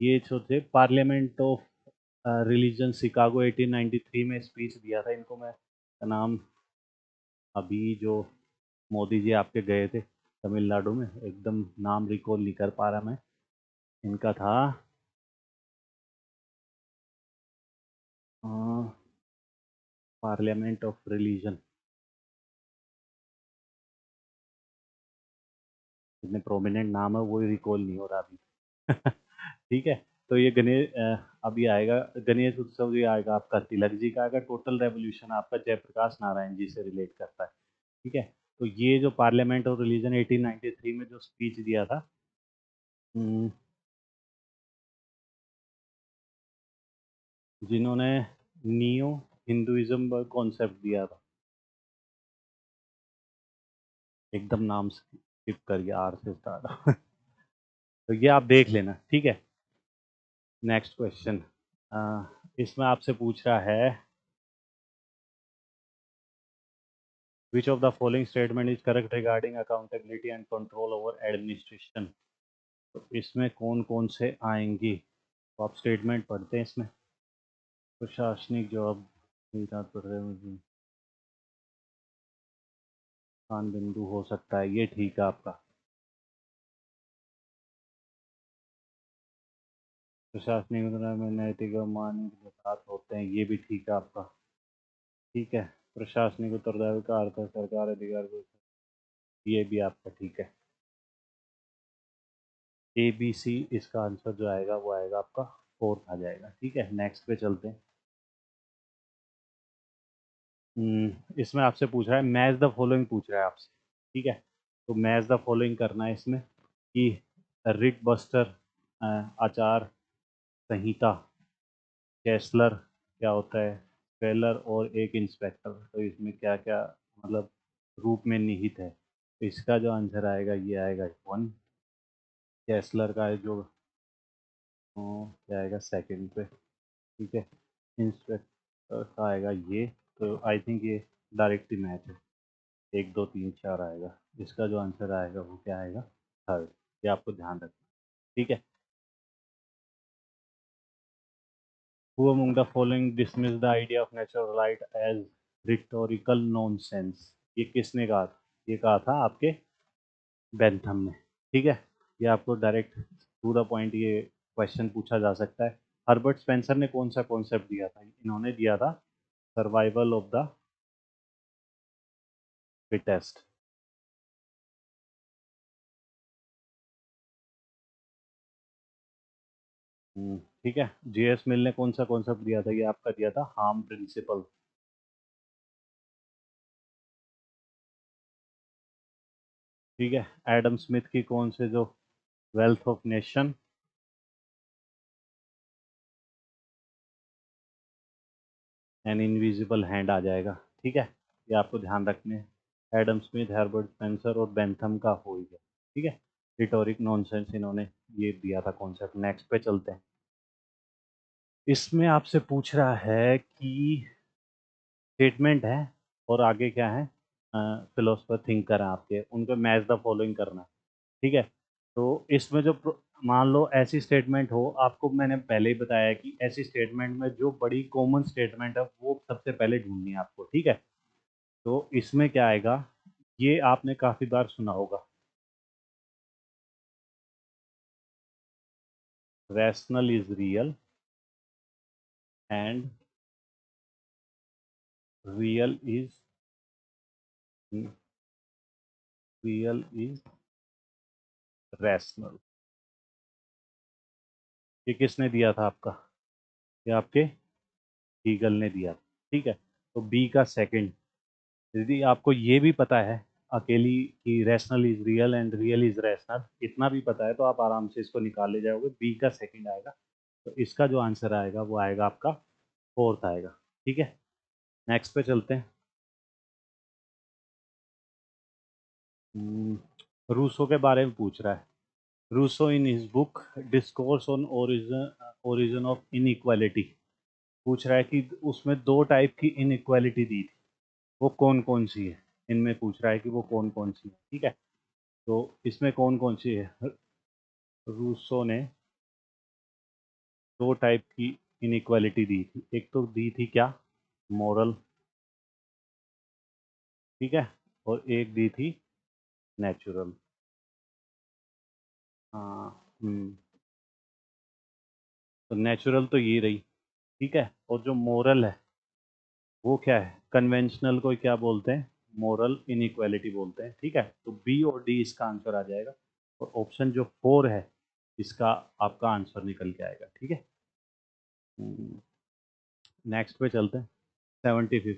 ये जो थे पार्लियामेंट ऑफ रिलीजन शिकागो 1893 में स्पीच दिया था, इनको मैं नाम, अभी जो मोदी जी आपके गए थे तमिलनाडु में, एकदम नाम रिकॉल नहीं कर पा रहा मैं, इनका था पार्लियामेंट ऑफ रिलीजन, इतने प्रोमिनेंट नाम है वो रिकॉल नहीं हो रहा अभी ठीक है। तो ये गणेश अभी आएगा, गणेश उत्सव ये आएगा आपका तिलक जी का आएगा। टोटल रेवोल्यूशन आपका जयप्रकाश नारायण जी से रिलेट करता है, ठीक है। तो ये जो पार्लियामेंट ऑफ रिलीजन 1893 में जो स्पीच दिया था, हम्म, जिन्होंने नियो हिंदुइज्म पर कॉन्सेप्ट दिया था, एकदम नाम स्किप कर गया, आर से स्टार्ट तो ये आप देख लेना, ठीक है। नेक्स्ट क्वेश्चन, इसमें आपसे पूछ रहा है विच of the following statement is correct regarding accountability and control over administration, तो इसमें कौन कौन से आएंगे, तो आप स्टेटमेंट पढ़ते हैं इसमें। प्रशासनिक जॉब नहीं था पढ़ रहे मुझे, स्थान बिंदु हो सकता है, ये ठीक है आपका। प्रशासनिक में नैतिक और मानवीय विकास होते हैं, ये भी ठीक है आपका। ठीक है, प्रशासनिक उत्तरदायित्व का अर्थ है सरकार अधिकार को, ये भी आपका ठीक है। ए बी सी इसका आंसर जो आएगा वो आएगा आपका फोर्थ आ जाएगा। ठीक है, नेक्स्ट पे चलते हैं। इसमें आपसे पूछ रहा है मैच द फॉलोइंग, पूछ रहा है आपसे। ठीक है, तो मैच द फॉलोइंग करना है इसमें कि रिट बस्टर, आचार संहिता, कैसलर क्या होता है, ट्रेलर और एक इंस्पेक्टर, तो इसमें क्या क्या मतलब रूप में निहित है। तो इसका जो आंसर आएगा ये आएगा वन। कैसलर का है जो क्या आएगा सेकंड पे। ठीक है, इंस्पेक्टर का आएगा ये, तो आई थिंक ये डायरेक्ट ही मैच है, एक दो तीन चार आएगा। इसका जो आंसर आएगा वो क्या आएगा, थर्ड। ये आपको ध्यान रखना। ठीक है, Who among the following dismissed the idea of natural light as rhetorical nonsense? ये किसने कहा था, ये कहा था आपके बेंथम ने। ठीक है, ये आपको डायरेक्ट टू द पॉइंट ये क्वेश्चन पूछा जा सकता है। हर्बर्ट स्पेंसर ने कौन सा कॉन्सेप्ट दिया था, इन्होंने दिया था सर्वाइवल ऑफ द फिटेस्ट। ठीक है, जेएस मिल ने कौन सा कॉन्सेप्ट दिया था, ये आपका दिया था हार्म प्रिंसिपल। ठीक है, एडम स्मिथ की कौन से जो wealth of nation an invisible hand आ जाएगा। ठीक है, ये आपको ध्यान रखने हैं। एडम स्मिथ, हर्बर्ट स्पेंसर और बेंथम का हो गया। ठीक है, रिटोरिक नॉनसेंस इन्होंने ये दिया था कॉन्सेप्ट। नेक्स्ट पे चलते हैं। इसमें आपसे पूछ रहा है कि स्टेटमेंट है और आगे क्या है, फिलोसफर थिंकर है आपके, उनको मैच द फॉलोइंग करना है। ठीक है, तो इसमें जो मान लो ऐसी स्टेटमेंट हो, आपको मैंने पहले ही बताया कि ऐसी स्टेटमेंट में जो बड़ी कॉमन स्टेटमेंट है वो सबसे पहले ढूंढनी है आपको। ठीक है, तो इसमें क्या आएगा, ये आपने काफी बार सुना होगा, rational is real and real is real is rational. ये किसने दिया था आपका, ये आपके हीगल ने दिया था। ठीक है, तो बी का सेकंड, यदि आपको ये भी पता है अकेली कि rational is real and real is rational, इतना भी पता है तो आप आराम से इसको निकाल ले जाओगे। बी का सेकंड आएगा, तो इसका जो आंसर आएगा वो आएगा आपका फोर्थ आएगा। ठीक है, नेक्स्ट पे चलते हैं। रूसो के बारे में पूछ रहा है। Rousseau in his book discourse on origin of inequality पूछ रहा है कि उसमें दो टाइप की इनइक्वालिटी दी थी, वो कौन कौन सी है, इनमें पूछ रहा है कि वो कौन कौन सी है। ठीक है, तो इसमें कौन कौन सी है, रूसो ने दो टाइप की इनइक्वालिटी दी थी। एक तो दी थी क्या, मॉरल। ठीक है, और एक दी थी नेचुरल। हाँ, तो नेचुरल तो ये रही। ठीक है, और जो मोरल है वो क्या है, कन्वेंशनल को क्या बोलते हैं, मोरल इनइक्वालिटी बोलते हैं। ठीक है, तो बी और डी इसका आंसर आ जाएगा, और ऑप्शन जो फोर है इसका आपका आंसर निकल के आएगा। ठीक है, नेक्स्ट पे चलते हैं। 75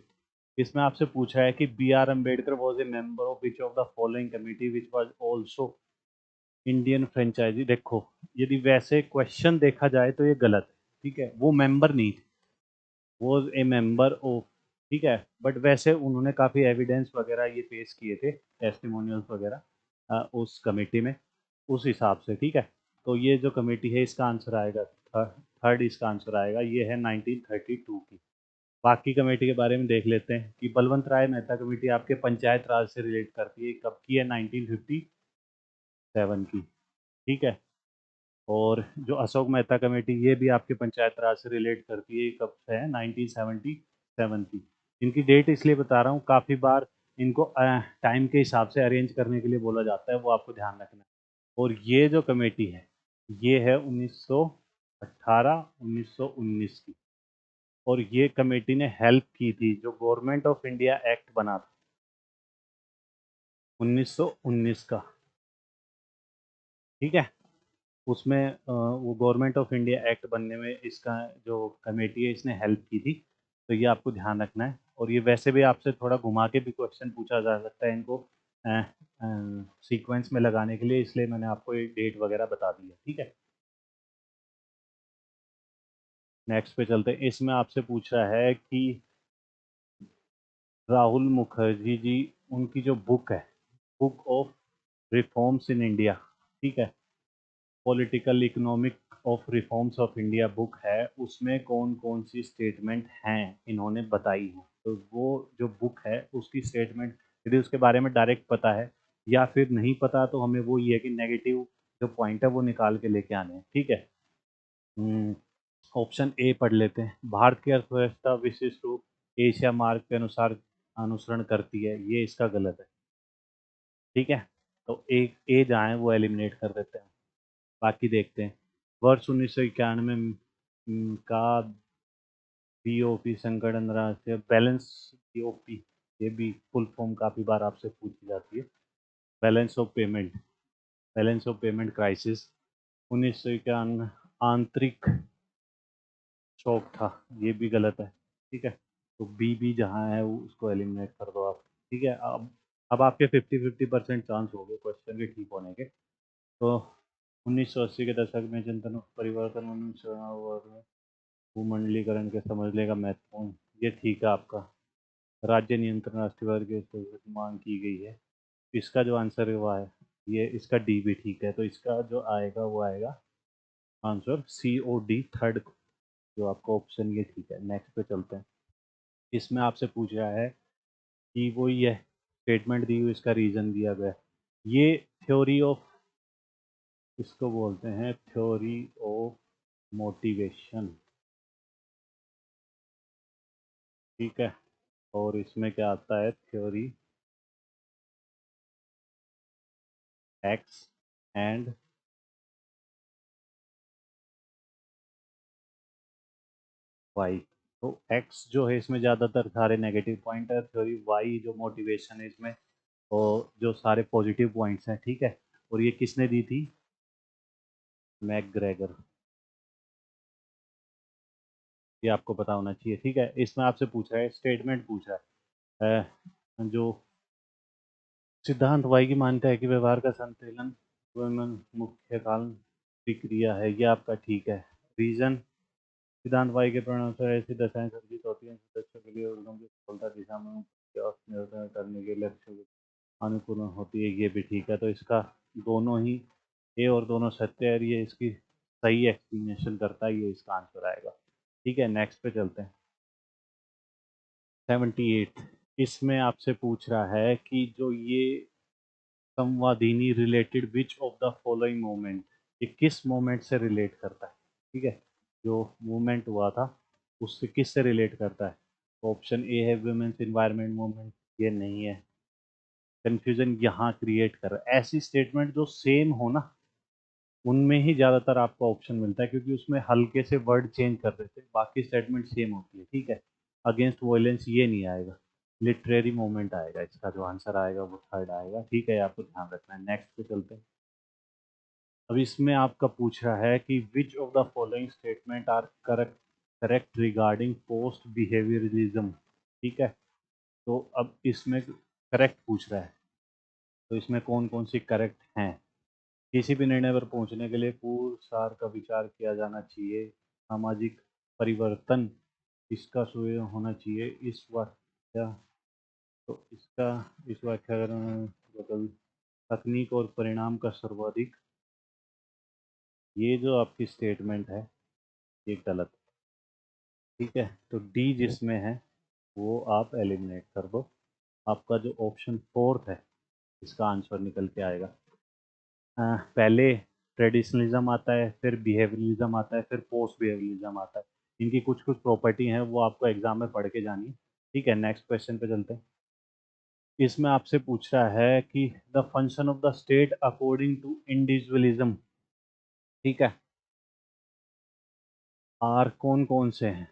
इसमें आपसे पूछा है कि B R Ambedkar was a member of which of the following committee which was also Indian franchise. देखो, यदि वैसे क्वेश्चन देखा जाए तो ये गलत है। ठीक है, वो मेंबर नहीं थे, वॉज ए मेंबर ऑफ। ठीक है, बट वैसे उन्होंने काफ़ी एविडेंस वगैरह ये पेश किए थे, टेस्टिमोनियल्स वगैरह उस कमेटी में, उस हिसाब से। ठीक है, तो ये जो कमेटी है इसका आंसर आएगा थर्ड, इसका आंसर आएगा, ये है 1932 की। बाकी कमेटी के बारे में देख लेते हैं कि बलवंत राय मेहता कमेटी आपके पंचायत राज से रिलेट करती है, कब की है, 1957 की। ठीक है, और जो अशोक मेहता कमेटी, ये भी आपके पंचायत राज से रिलेट करती है। ये कब से है? 1977 की। इनकी डेट इसलिए बता रहा हूँ, काफ़ी बार इनको टाइम के हिसाब से अरेंज करने के लिए बोला जाता है, वो आपको ध्यान रखना है। और ये जो कमेटी है, ये है 1918 1919 की। और ये कमेटी ने हेल्प की थी जो गवर्नमेंट ऑफ इंडिया एक्ट बना था 1919 का। ठीक है, उसमें वो गवर्नमेंट ऑफ इंडिया एक्ट बनने में इसका जो कमेटी है इसने हेल्प की थी। तो ये आपको ध्यान रखना है। और ये वैसे भी आपसे थोड़ा घुमा के भी क्वेश्चन पूछा जा सकता है इनको सीक्वेंस में लगाने के लिए, इसलिए मैंने आपको ये डेट वगैरह बता दी है। ठीक है, नेक्स्ट पे चलते हैं। इसमें आपसे पूछ रहा है कि राहुल मुखर्जी जी, उनकी जो बुक है, book of reforms in India, ठीक है, political economic of reforms of India book है, उसमें कौन कौन सी स्टेटमेंट हैं इन्होंने बताई हैं। तो वो जो बुक है उसकी स्टेटमेंट, यदि उसके बारे में डायरेक्ट पता है या फिर नहीं पता, तो हमें वो ये है कि नेगेटिव जो पॉइंट है वो निकाल के लेके आने हैं। ठीक है, ऑप्शन ए पढ़ लेते हैं। भारत की अर्थव्यवस्था विशिष्ट रूप एशिया मार्ग के अनुसार अनुसरण करती है, ये इसका गलत है। ठीक है, तो एक ए जहाँ है वो एलिमिनेट कर देते हैं। बाकी देखते हैं। वर्ष 1991 का बीओपी संगठन राष्ट्रीय बैलेंस, बीओपी, ये भी फुल फॉर्म काफ़ी बार आपसे पूछी जाती है। Balance of payment, balance of payment crisis 1991 आंतरिक शौक था, ये भी गलत है। ठीक है, तो बी जहाँ है वो उसको एलिमिनेट कर दो आप। ठीक है, अब आपके 50-50% चांस हो गए क्वेश्चन के ठीक होने के। तो 1980 के दशक में जनतन परिवर्तन, भूमंडलीकरण के समझने का महत्वपूर्ण, ये ठीक है आपका। राज्य नियंत्रण राष्ट्रवाद के स्तर पर मांग की गई है, इसका जो आंसर है वो है ये, इसका डी भी ठीक है। तो इसका जो आएगा वो आएगा answer C O D, third जो आपका ऑप्शन, ये ठीक है। नेक्स्ट पे चलते हैं। इसमें आपसे पूछ रहा है कि वो ये स्टेटमेंट दी हुई, इसका रीजन दिया गया है। ये थ्योरी ऑफ, इसको बोलते हैं थ्योरी ऑफ मोटिवेशन। ठीक है, और इसमें क्या आता है? Theory X and Y. तो एक्स जो है इसमें ज़्यादातर सारे नेगेटिव पॉइंट है, थ्योरी वाई जो मोटिवेशन है इसमें, और जो सारे पॉजिटिव पॉइंट्स हैं। ठीक है, और ये किसने दी थी? मैकग्रेगर, ये आपको पता होना चाहिए। ठीक है, इसमें आपसे पूछ रहा है, स्टेटमेंट पूछ रहा है जो सिद्धांत वाई की मान्यता है कि व्यवहार का संतुलन मुख्य कारण प्रक्रिया है, ये आपका ठीक है। रीजन, सिद्धांत वाई के परिणामस्वरूप ऐसी दशाएं सर्जित होती हैं सदस्यों के लिए उद्यम की सफलता दिशा में निर्धारण करने के लक्ष्य के अनुकूल होती है, ये भी ठीक है। तो इसका दोनों ही ए और दोनों सत्य है, ये इसकी सही एक्सप्लेनेशन करता है, ये इसका आंसर आएगा। ठीक है, नेक्स्ट पे चलते हैं। 78, इसमें आपसे पूछ रहा है कि जो ये Samvadini related which of the following moment, ये किस मोमेंट से रिलेट करता है? ठीक है, जो मूवमेंट हुआ था उससे किस से रिलेट करता है? ऑप्शन ए है वुमेन्स इन्वायरमेंट मूवमेंट, ये नहीं है। कंफ्यूजन यहाँ क्रिएट कर रहा है। ऐसी स्टेटमेंट जो सेम हो ना, उनमें ही ज़्यादातर आपको ऑप्शन मिलता है, क्योंकि उसमें हल्के से वर्ड चेंज कर देते हैं, बाकी स्टेटमेंट सेम होती है। ठीक है, अगेंस्ट वायलेंस ये नहीं आएगा, लिटरेरी मोमेंट आएगा, इसका जो आंसर आएगा वो थर्ड आएगा। ठीक है, आपको ध्यान रखना है। नेक्स्ट पे चलते हैं। अब इसमें आपका पूछ रहा है कि which of the following statement are correct, correct regarding post behaviouralism. ठीक है, तो अब इसमें करेक्ट पूछ रहा है, तो इसमें कौन कौन सी करेक्ट हैं? किसी भी निर्णय पर पहुंचने के लिए पूर्व सार का विचार किया जाना चाहिए। सामाजिक परिवर्तन इसका सुय होना चाहिए। इस व्याख्या, तो इसका इस व्याख्या बदल तकनीक और परिणाम का सर्वाधिक, ये जो आपकी स्टेटमेंट है ये गलत है। ठीक है, तो डी जिसमें है वो आप एलिमिनेट कर दो। आपका जो ऑप्शन फोर्थ है इसका आंसर निकल के आएगा। पहले ट्रेडिशनलिज्म आता है, फिर बिहेवियरलिज्म आता है, फिर पोस्ट बिहेवियरलिज्म आता है। इनकी कुछ कुछ प्रॉपर्टी हैं, वो आपको एग्जाम में पढ़ के जानी है। ठीक है, नेक्स्ट क्वेश्चन पे चलते हैं। इसमें आपसे पूछ रहा है कि the function of the state according to individualism, ठीक है, आर कौन कौन से हैं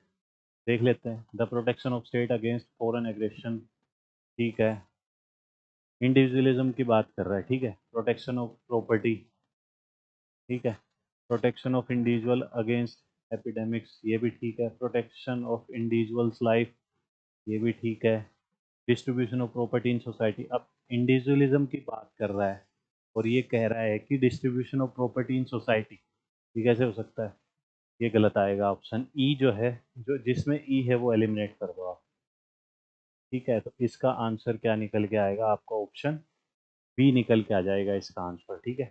देख लेते हैं। The protection of state against foreign aggression, ठीक है, इंडिविजुअलिज्म की बात कर रहा है, ठीक है, प्रोटेक्शन ऑफ प्रॉपर्टी, ठीक है, protection of individual against epidemics, ये भी ठीक है, प्रोटेक्शन ऑफ इंडिविजुअल्स लाइफ, ये भी ठीक है, distribution of property in society. अब इंडिविजुअलिज्म की बात कर रहा है और ये कह रहा है कि distribution of property in society, ये कैसे हो सकता है? ये गलत आएगा, ऑप्शन ई जो है, जो जिसमें ई है वो एलिमिनेट कर दो आप। ठीक है, तो इसका आंसर क्या निकल के आएगा आपका? ऑप्शन बी निकल के आ जाएगा इसका आंसर। ठीक है,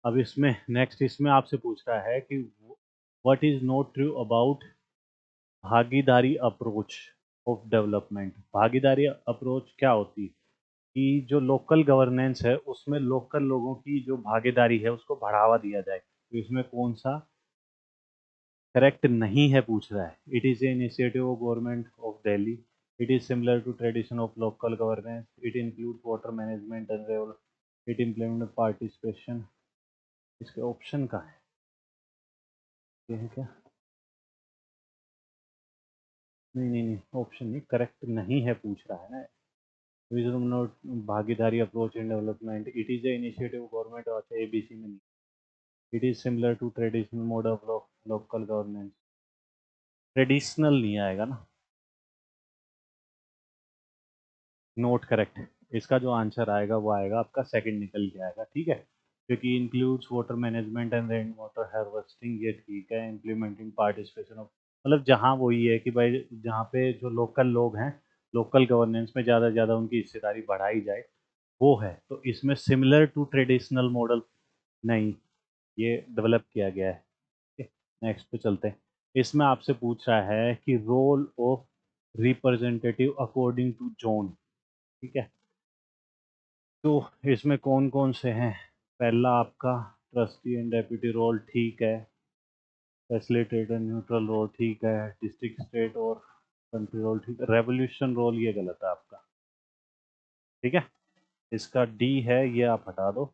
अब इसमें नेक्स्ट इसमें आपसे पूछ रहा है कि what is not true about भागीदारी अप्रोच ऑफ डेवलपमेंट। भागीदारी अप्रोच क्या होती है? कि जो लोकल गवर्नेंस है उसमें लोकल लोगों की जो भागीदारी है उसको बढ़ावा दिया जाए। तो इसमें कौन सा करेक्ट नहीं है पूछ रहा है। It is a initiative of government of Delhi, it is similar to tradition of local governance, it include water management and it implement participation. इसके ऑप्शन का है, ये है क्या? नहीं नहीं नहीं, ऑप्शन नहीं, करेक्ट नहीं है पूछ रहा है ना। Vision note Bhagidari approach in development, it is a initiative government, और एबीसी में नहीं, it is similar to traditional mode of local governance, traditional नहीं आएगा ना, नोट करेक्ट। इसका जो आंसर आएगा वो आएगा आपका सेकंड निकल के आएगा। ठीक है, क्योंकि includes water management and rain water harvesting, ये ठीक है, इम्प्लीमेंटिंग पार्टिसिपेशन ऑफ, मतलब जहाँ वो ये है कि भाई जहाँ पे जो लोकल लोग हैं, लोकल गवर्नेंस में ज़्यादा से ज़्यादा उनकी हिस्सेदारी बढ़ाई जाए, वो है। तो इसमें सिमिलर टू ट्रेडिशनल मॉडल नहीं, ये डेवलप किया गया है। नेक्स्ट पे चलते हैं। इसमें आपसे पूछ रहा है कि role of representative according to Jones. ठीक है, तो इसमें कौन कौन से हैं? पहला आपका ट्रस्टी एंड डेप्यूटी रोल, ठीक है, फैसिलिटेटर न्यूट्रल रोल, ठीक है, डिस्ट्रिक्ट स्टेट और कंट्री रोल, ठीक है, रेवोल्यूशन रोल ये गलत है आपका। ठीक है, इसका डी है, ये आप हटा दो।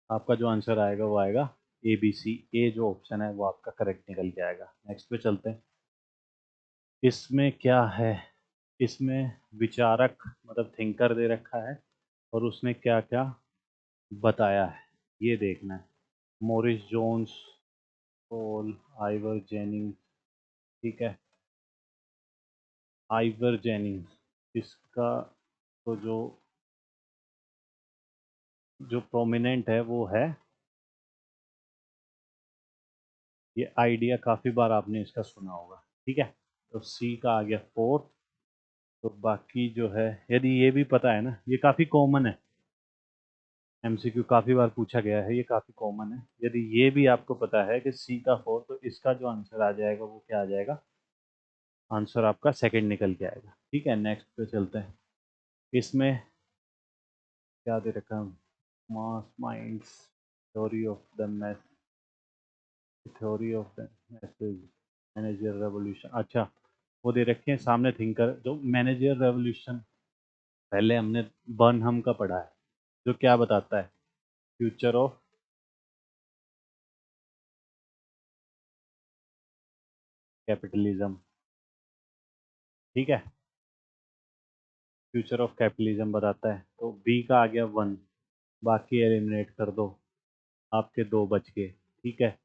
आपका जो आंसर आएगा वो आएगा ए बी सी, ए जो ऑप्शन है वो आपका करेक्ट निकल के आएगा। नेक्स्ट पे चलते हैं। इसमें क्या है? इसमें विचारक मतलब थिंकर दे रखा है और उसने क्या क्या बताया है ये देखना है। Morris Jones, Paul Ivor Jennings, ठीक है, आइवर जेनिंग्स, इसका तो जो प्रोमिनेंट है वो है, ये आइडिया काफ़ी बार आपने इसका सुना होगा। ठीक है, तो सी का आ गया फोर्थ। तो बाकी जो है, यदि ये भी पता है ना, ये काफ़ी कॉमन है, एमसीक्यू काफ़ी बार पूछा गया है, ये काफ़ी कॉमन है। यदि ये भी आपको पता है कि सी का फोर, तो इसका जो आंसर आ जाएगा वो क्या आ जाएगा? आंसर आपका सेकंड निकल के आएगा। ठीक है, नेक्स्ट पे चलते हैं। इसमें क्या दे रखा है? Mass minds, theory of the math, theory of the message, manager revolution. अच्छा, वो दे रखे हैं सामने थिंकर, जो मैनेजर रेवोल्यूशन पहले हमने बर्नहम का पढ़ा है, जो क्या बताता है? फ्यूचर ऑफ कैपिटलिज्म, ठीक है, फ्यूचर ऑफ कैपिटलिज्म बताता है। तो बी का आ गया वन, बाकी एलिमिनेट कर दो, आपके दो बच गए। ठीक है,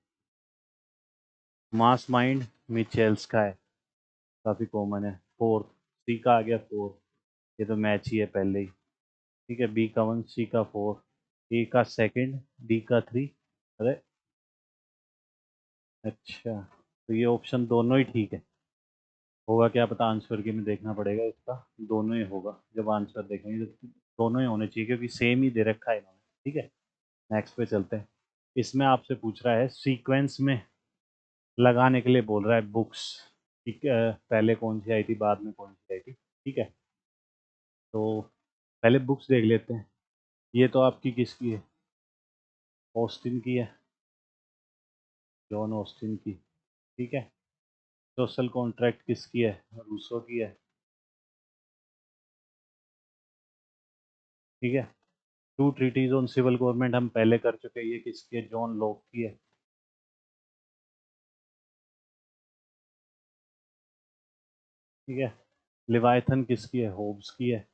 मास माइंड मिचेल्स का है, काफ़ी कॉमन है, फोर्थ। सी का आ गया फोर, ये तो मैच ही है पहले ही। ठीक है, बी का वन, सी का फोर, ए का सेकंड, डी का थ्री। अरे अच्छा, तो ये ऑप्शन दोनों ही ठीक है। होगा क्या पता, आंसर की में देखना पड़ेगा इसका। दोनों ही होगा, जब आंसर देखेंगे तो दोनों ही होने चाहिए, क्योंकि सेम ही दे रखा है इन्होंने। ठीक है, नेक्स्ट पे चलते हैं। इसमें आपसे पूछ रहा है सीक्वेंस में लगाने के लिए बोल रहा है बुक्स, ठीक है, पहले कौन सी आई थी, बाद में कौन सी आई थी। ठीक है, तो पहले बुक्स देख लेते हैं। ये तो आपकी किसकी है? ऑस्टिन की है, जॉन ऑस्टिन की। ठीक है। सोशल कॉन्ट्रैक्ट किसकी है? रूसो की है। ठीक है। Two treatises on civil government हम पहले कर चुके हैं, ये किसकी है? जॉन लॉक की है। ठीक है। लिवायथन किसकी है? होब्स की है।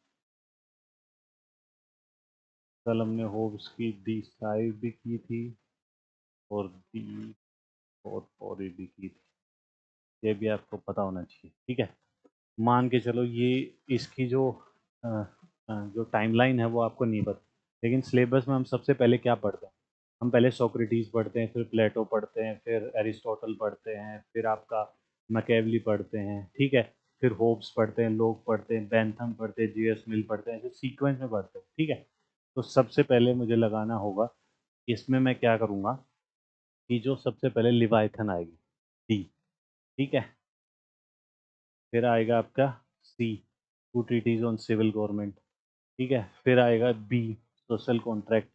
कल हमने होब्स की दी साइड भी की थी और दी और फॉरी भी की थी, ये भी आपको पता होना चाहिए। ठीक है। मान के चलो ये इसकी जो टाइमलाइन है वो आपको नहीं पता, लेकिन सिलेबस में हम सबसे पहले क्या पढ़ते हैं? हम पहले सोक्रेटिस पढ़ते हैं, फिर प्लेटो पढ़ते हैं, फिर एरिस्टोटल पढ़ते हैं, फिर आपका मैकेवली पढ़ते हैं। ठीक है। फिर होब्स पढ़ते हैं, लोग पढ़ते हैं, बेंथम पढ़ते हैं, जीएस मिल पढ़ते हैं, ऐसे सीक्वेंस में पढ़ते हैं। ठीक है। तो सबसे पहले मुझे लगाना होगा, इसमें मैं क्या करूँगा कि जो सबसे पहले लिवाइथन आएगी, डी। ठीक है। फिर आएगा आपका C, two treatises on civil government. ठीक है। फिर आएगा बी, सोशल कॉन्ट्रैक्ट,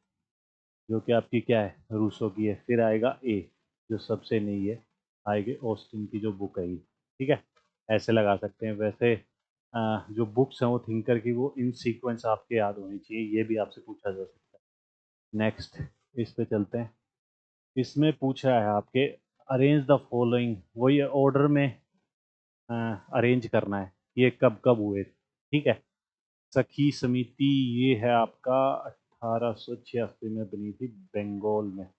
जो कि आपकी क्या है? रूसो की है। फिर आएगा ए, जो सबसे नहीं है, आएगी ऑस्टिन की जो बुक है ये। ठीक है। ऐसे लगा सकते हैं। वैसे जो बुक्स हैं वो थिंकर की, वो इन सीक्वेंस आपके याद होनी चाहिए, ये भी आपसे पूछा जा सकता है। नेक्स्ट, इस पे चलते हैं। इसमें पूछा है आपके, अरेंज द फॉलोइंग, वही ऑर्डर में अरेंज करना है, ये कब कब हुए। ठीक है। सखी समिति, ये है आपका 1886 में बनी थी बंगाल में।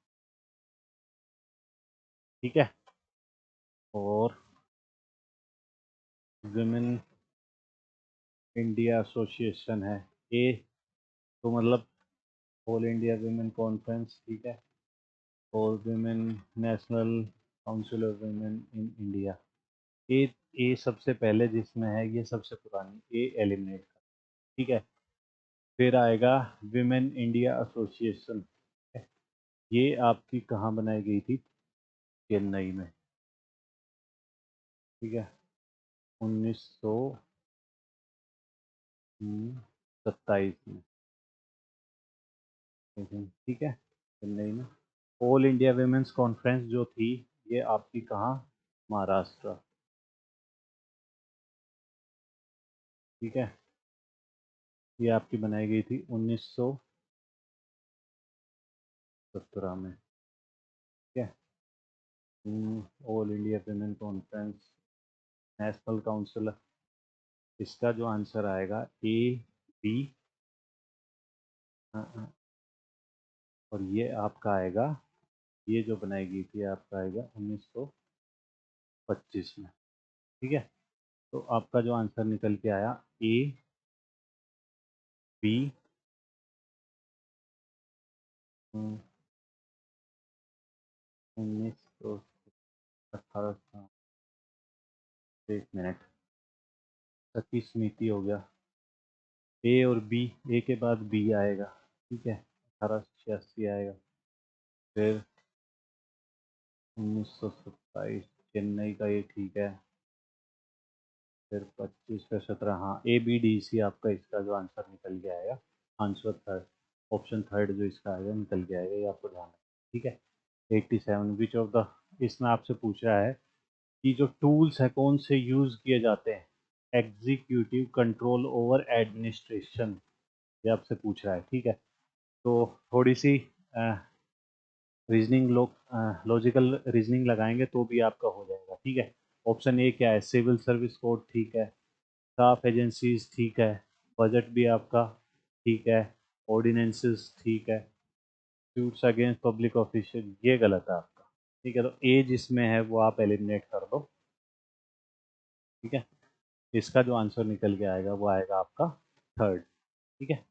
ठीक है। और विमेन इंडिया एसोसिएशन है ए, तो मतलब ऑल इंडिया विमेन कॉन्फ्रेंस। ठीक है। और women national council of women in India, A. A सबसे पहले जिसमें है, ये सबसे पुरानी, ए एलिमिनेट। ठीक है। फिर आएगा विमेन इंडिया एसोसिएशन, ये आपकी कहाँ बनाई गई थी? चेन्नई में। ठीक है। 1927 में। ठीक है। चेन्नई में। ऑल इंडिया विमेंस कॉन्फ्रेंस जो थी, ये आपकी कहाँ? महाराष्ट्र। ठीक है। ये आपकी बनाई गई थी 1917 में। ठीक है। All India women conference, national council, इसका जो आंसर आएगा ए, बी, और ये आपका आएगा, ये जो बनाई गई थी आपका आएगा 1925 में। ठीक है। तो आपका जो आंसर निकल के आया, ए, बी, 1918, 1 मिनट, सती समिति हो गया, ए और बी, ए के बाद बी आएगा। ठीक है। 1886 आएगा। फिर 1927 चेन्नई का, ये ठीक है। फिर 25 पे 17, हाँ, ए बी डी सी आपका इसका जो आंसर निकल के आएगा, आंसर थर्ड, ऑप्शन थर्ड जो इसका आएगा निकल के आएगा, ये आपको ध्यान रखना। ठीक है। 87, विच ऑफ द, इसमें आपसे पूछ रहा है कि जो टूल्स है कौन से यूज किए जाते हैं, एग्जीक्यूटिव कंट्रोल ओवर एडमिनिस्ट्रेशन, ये आपसे पूछ रहा है। ठीक है। तो थोड़ी सी रीजनिंग, लॉजिकल रीजनिंग लगाएंगे तो भी आपका हो जाएगा। ठीक है। ऑप्शन ए क्या है? सिविल सर्विस कोड, ठीक है। स्टाफ एजेंसीज, ठीक है। बजट भी आपका ठीक है। ऑर्डिनेंसेस, ठीक है। सूट्स अगेंस्ट पब्लिक ऑफिशियल, ये गलत है आपका। ठीक है। तो ए जिसमें है वो आप एलिमिनेट कर दो। ठीक है। इसका जो आंसर निकल के आएगा वो आएगा आपका थर्ड। ठीक है।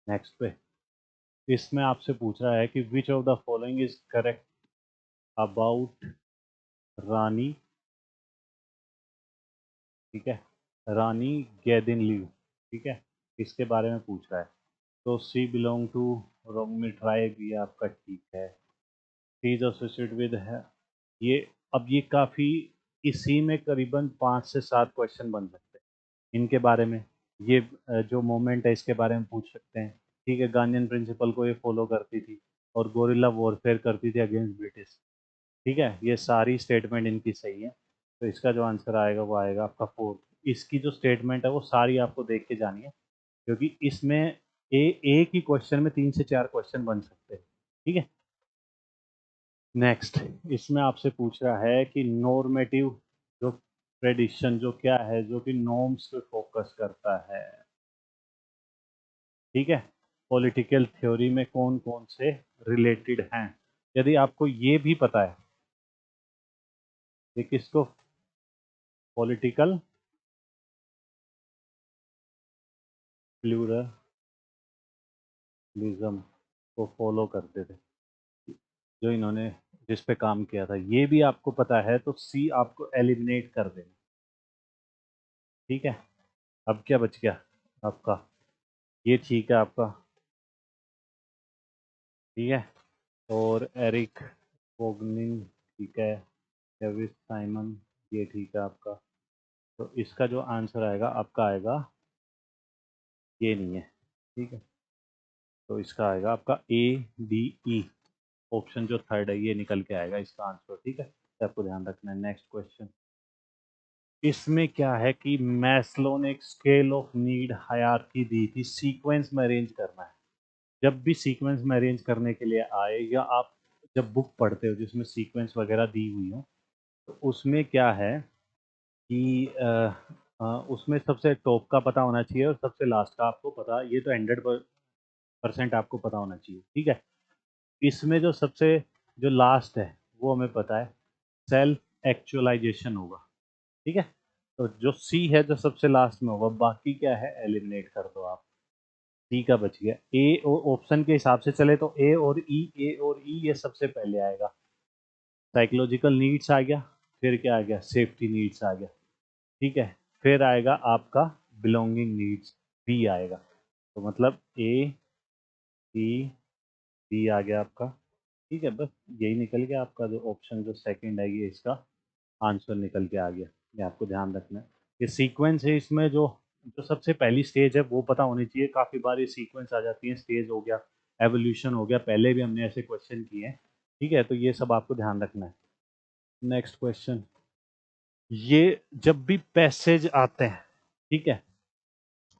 नेक्स्ट पे, इसमें आपसे पूछ रहा है कि which of the following is correct about Rani. ठीक है। रानी गैदिनलिव। ठीक है। इसके बारे में पूछ रहा है। तो सी बिलोंग टू रोमी ट्राइब, ये आपका ठीक है। सी इज एसोसिएटेड विद है ये। अब ये काफ़ी इसी में करीबन 5 से 7 क्वेश्चन बन सकते हैं इनके बारे में। ये जो मोमेंट है इसके बारे में पूछ सकते हैं। ठीक है, गांधीयन प्रिंसिपल को ये फॉलो करती थी और गोरिल्ला वॉरफेयर करती थी अगेंस्ट ब्रिटिश। ठीक है, ये सारी स्टेटमेंट इनकी सही है। तो इसका जो आंसर आएगा वो आएगा आपका फोर्थ। इसकी जो स्टेटमेंट है वो सारी आपको देख के जानी है, क्योंकि इसमें एक ही क्वेश्चन में 3 से 4 क्वेश्चन बन सकते हैं। ठीक है, नेक्स्ट इसमें आपसे पूछ रहा है कि नॉर्मेटिव जो ट्रेडिशन जो क्या है, जो कि नॉर्म्स पे फोकस करता है। ठीक है, पॉलिटिकल थ्योरी में कौन कौन से रिलेटेड हैं। यदि आपको ये भी पता है कि किसको पॉलिटिकल प्लूरलिज्म को फॉलो करते थे, जो इन्होंने जिस पे काम किया था, ये भी आपको पता है, तो सी आपको एलिमिनेट कर देना। ठीक है, अब क्या बच गया आपका, ये ठीक है आपका। ठीक है, और एरिक वोगनिन ठीक है, डेविड साइमन ये ठीक है आपका। तो इसका जो आंसर आएगा आपका आएगा, ये नहीं है। ठीक है, तो इसका आएगा आपका ADE, ऑप्शन जो थर्ड है ये निकल के आएगा इसका आंसर। ठीक है, तो आपको ध्यान रखना है। नेक्स्ट क्वेश्चन, इसमें क्या है कि मैस्लो ने एक स्केल ऑफ नीड हायरार्की दी थी, सीक्वेंस में अरेंज करना है। जब भी सीक्वेंस में अरेंज करने के लिए आए, या आप जब बुक पढ़ते हो जिसमें सीक्वेंस वगैरह दी हुई हो, तो उसमें क्या है कि उसमें सबसे टॉप का पता होना चाहिए और सबसे लास्ट का आपको पता, ये तो 100% आपको पता होना चाहिए। ठीक है, इसमें जो सबसे जो लास्ट है वो हमें पता है, सेल्फ एक्चुअलाइजेशन होगा। ठीक है, तो जो सी है जो सबसे लास्ट में होगा, बाकी क्या है एलिमिनेट कर दो आप। सी का बच गया। ए ऑप्शन के हिसाब से चले तो ए और ई ये सबसे पहले आएगा। साइकोलॉजिकल नीड्स आ गया, फिर क्या आ गया, सेफ्टी नीड्स आ गया। ठीक है, फिर आएगा आपका बिलोंगिंग नीड्स, बी आएगा। तो मतलब A C D आ गया आपका। ठीक है, बस यही निकल गया आपका, जो ऑप्शन जो सेकंड है ये इसका आंसर निकल के आ गया। ये आपको ध्यान रखना है। ये सीक्वेंस है, इसमें जो जो सबसे पहली स्टेज है वो पता होनी चाहिए। काफ़ी बार ये सीक्वेंस आ जाती है, स्टेज हो गया, एवोल्यूशन हो गया, पहले भी हमने ऐसे क्वेश्चन किए हैं। ठीक है, तो ये सब आपको ध्यान रखना है। नेक्स्ट क्वेश्चन, ये जब भी पैसेज आते हैं, ठीक है,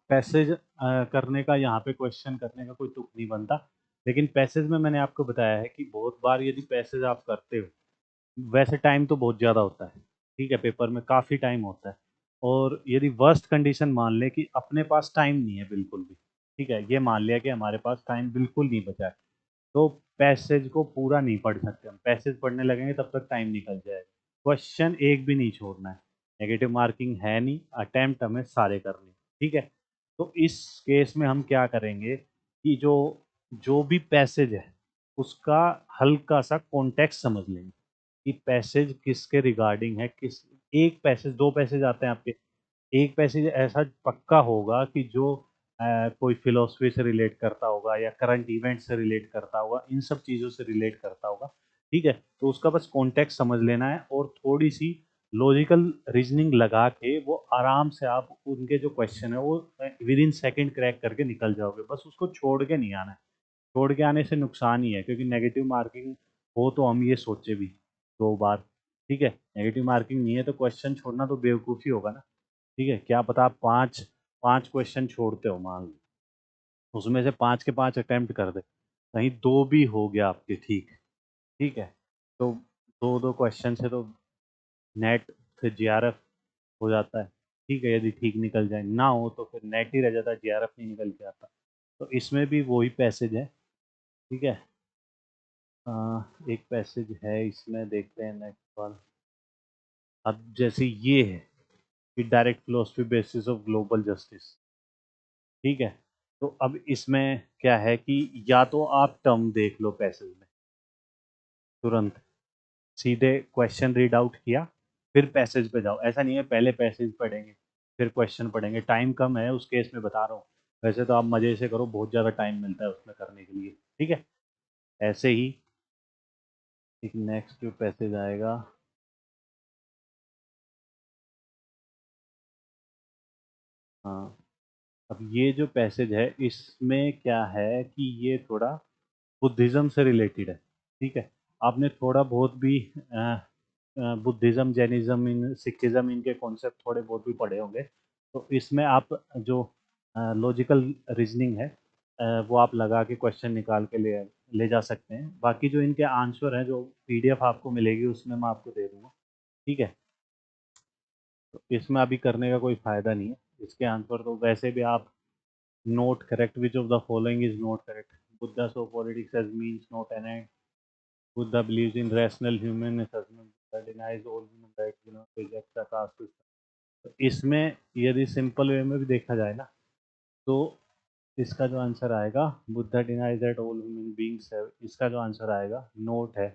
पैसेज करने का यहाँ पे क्वेश्चन करने का कोई तुक नहीं बनता, लेकिन पैसेज में मैंने आपको बताया है कि बहुत बार यदि पैसेज आप करते हो, वैसे टाइम तो बहुत ज़्यादा होता है। ठीक है, पेपर में काफ़ी टाइम होता है, और यदि वर्स्ट कंडीशन मान ले कि अपने पास टाइम नहीं है बिल्कुल भी, ठीक है, ये मान लिया कि हमारे पास टाइम बिल्कुल नहीं बचा है, तो पैसेज को पूरा नहीं पढ़ सकते हम। पैसेज पढ़ने लगेंगे तब तक टाइम निकल जाएगा। क्वेश्चन एक भी नहीं छोड़ना है, नेगेटिव मार्किंग है नहीं, अटेम्प्ट हमें सारे करने। ठीक है, तो इस केस में हम क्या करेंगे कि जो जो भी पैसेज है उसका हल्का सा कॉन्टेक्स्ट समझ लेंगे कि पैसेज किसके रिगार्डिंग है। किस एक पैसेज, दो पैसेज आते हैं आपके, एक पैसेज ऐसा पक्का होगा कि जो कोई फिलोसफी से रिलेट करता होगा या करंट इवेंट से रिलेट करता होगा, इन सब चीज़ों से रिलेट करता होगा। ठीक है, तो उसका बस कॉन्टेक्स्ट समझ लेना है, और थोड़ी सी लॉजिकल रीजनिंग लगा के वो आराम से आप उनके जो क्वेश्चन है वो विद इन सेकेंड क्रैक करके निकल जाओगे। बस उसको छोड़ के नहीं आना है, छोड़ के आने से नुकसान ही है, क्योंकि नेगेटिव मार्किंग हो तो हम ये सोचे भी 2 बार। ठीक है, नेगेटिव मार्किंग नहीं है तो क्वेश्चन छोड़ना तो बेवकूफ़ी होगा ना। ठीक है, क्या पता आप पाँच पाँच क्वेश्चन छोड़ते हो, मान लो उसमें से 5 के 5 अटेम्प्ट कर दे, कहीं दो भी हो गया आपके ठीक। ठीक है, तो दो दो क्वेश्चन से तो नेट फिर JRF हो जाता है। ठीक है, यदि ठीक निकल जाए, ना हो तो फिर नेट ही रह जाता है, JRF नहीं निकल के आता। तो इसमें भी वही पैसेज है। ठीक है, एक पैसेज है इसमें, देखते हैं नेक्स्ट वन। अब जैसे ये है कि direct philosophy basis of global justice. ठीक है, तो अब इसमें क्या है कि या तो आप टर्म देख लो पैसेज में तुरंत, सीधे क्वेश्चन रीड आउट किया, फिर पैसेज पे जाओ। ऐसा नहीं है पहले पैसेज पढ़ेंगे फिर क्वेश्चन पढ़ेंगे, टाइम कम है उस केस में बता रहा हूँ। वैसे तो आप मज़े से करो, बहुत ज़्यादा टाइम मिलता है उसमें करने के लिए। ठीक है, ऐसे ही एक नेक्स्ट जो पैसेज आएगा, हाँ, अब ये जो पैसेज है इसमें क्या है कि ये थोड़ा बुद्धिज़्म से रिलेटेड है, ठीक है। आपने थोड़ा बहुत भी बुद्धिज़्म, जैनिज़्म, इन सिखिज़्म, इनके कॉन्सेप्ट थोड़े बहुत भी पढ़े होंगे। तो इसमें आप जो लॉजिकल रीजनिंग है वो आप लगा के क्वेश्चन निकाल के ले ले जा सकते हैं। बाकी जो इनके आंसर हैं, जो पीडीएफ आपको मिलेगी उसमें मैं आपको दे दूँगा, ठीक है। तो इसमें अभी करने का कोई फ़ायदा नहीं है। इसके आंसर तो वैसे भी आप note correct which of the following is not correct. Buddha so politics as means not an and. Buddha believes in rational human assessment that denies all human rights, rejects the caste system. तो इसमें यदि simple way में भी देखा जाए ना, तो इसका जो आंसर आएगा, Buddha denies that all human beings है, इसका जो आंसर आएगा नोट है,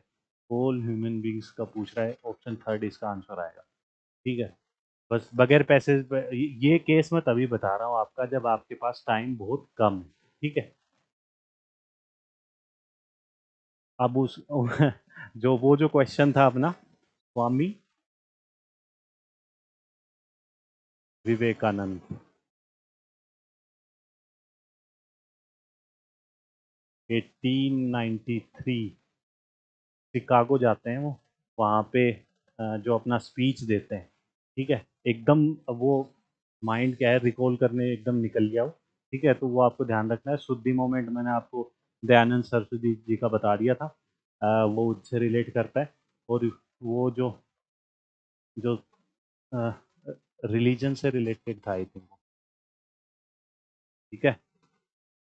ऑल ह्यूमन बींग्स का पूछ रहा है, ऑप्शन थर्ड इसका आंसर आएगा, ठीक है। बस बगैर पैसे ये केस मैं तभी बता रहा हूँ आपका जब आपके पास टाइम बहुत कम है, ठीक है। अब उस जो वो जो क्वेश्चन था अपना, स्वामी विवेकानंद, 1893 शिकागो जाते हैं वो, वहाँ पे जो अपना स्पीच देते हैं, ठीक है। एकदम वो माइंड क्या है, रिकॉल करने एकदम निकल गया वो, ठीक है। तो वो आपको ध्यान रखना है। शुद्धि मोमेंट मैंने आपको दयानंद सरस्वती जी का बता दिया था, वो उससे रिलेट करता है। और वो जो जो रिलीजन से रिलेटेड था आई थिंक, ठीक है।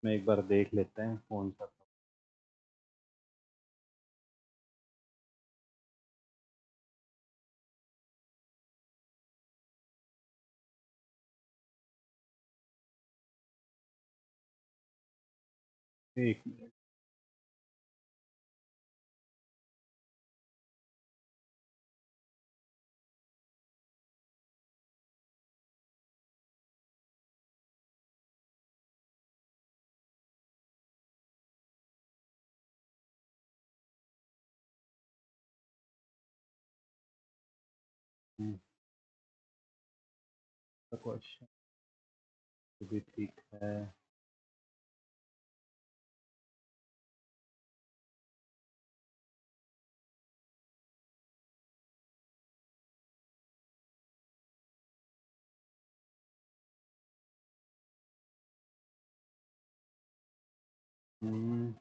मैं एक बार देख लेते हैं कौन सा था। एक मिनट। क्वेश्चन भी ठीक है। हम्म,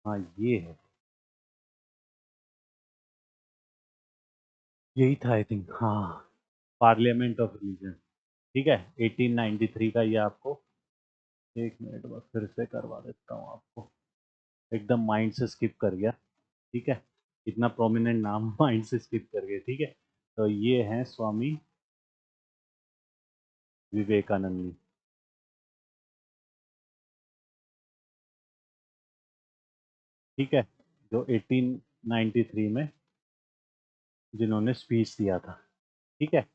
हाँ ये है, यही था आई थिंक, हाँ। पार्लियामेंट ऑफ रिलीजन, ठीक है। 1893 का ये आपको, एक मिनट में फिर से करवा देता हूँ आपको, एकदम माइंड से स्किप कर गया, ठीक है। इतना प्रोमिनेंट नाम माइंड से स्किप कर गया, ठीक है। तो ये हैं स्वामी विवेकानंद जी, ठीक है। जो 1893 में जिन्होंने स्पीच दिया था, ठीक है।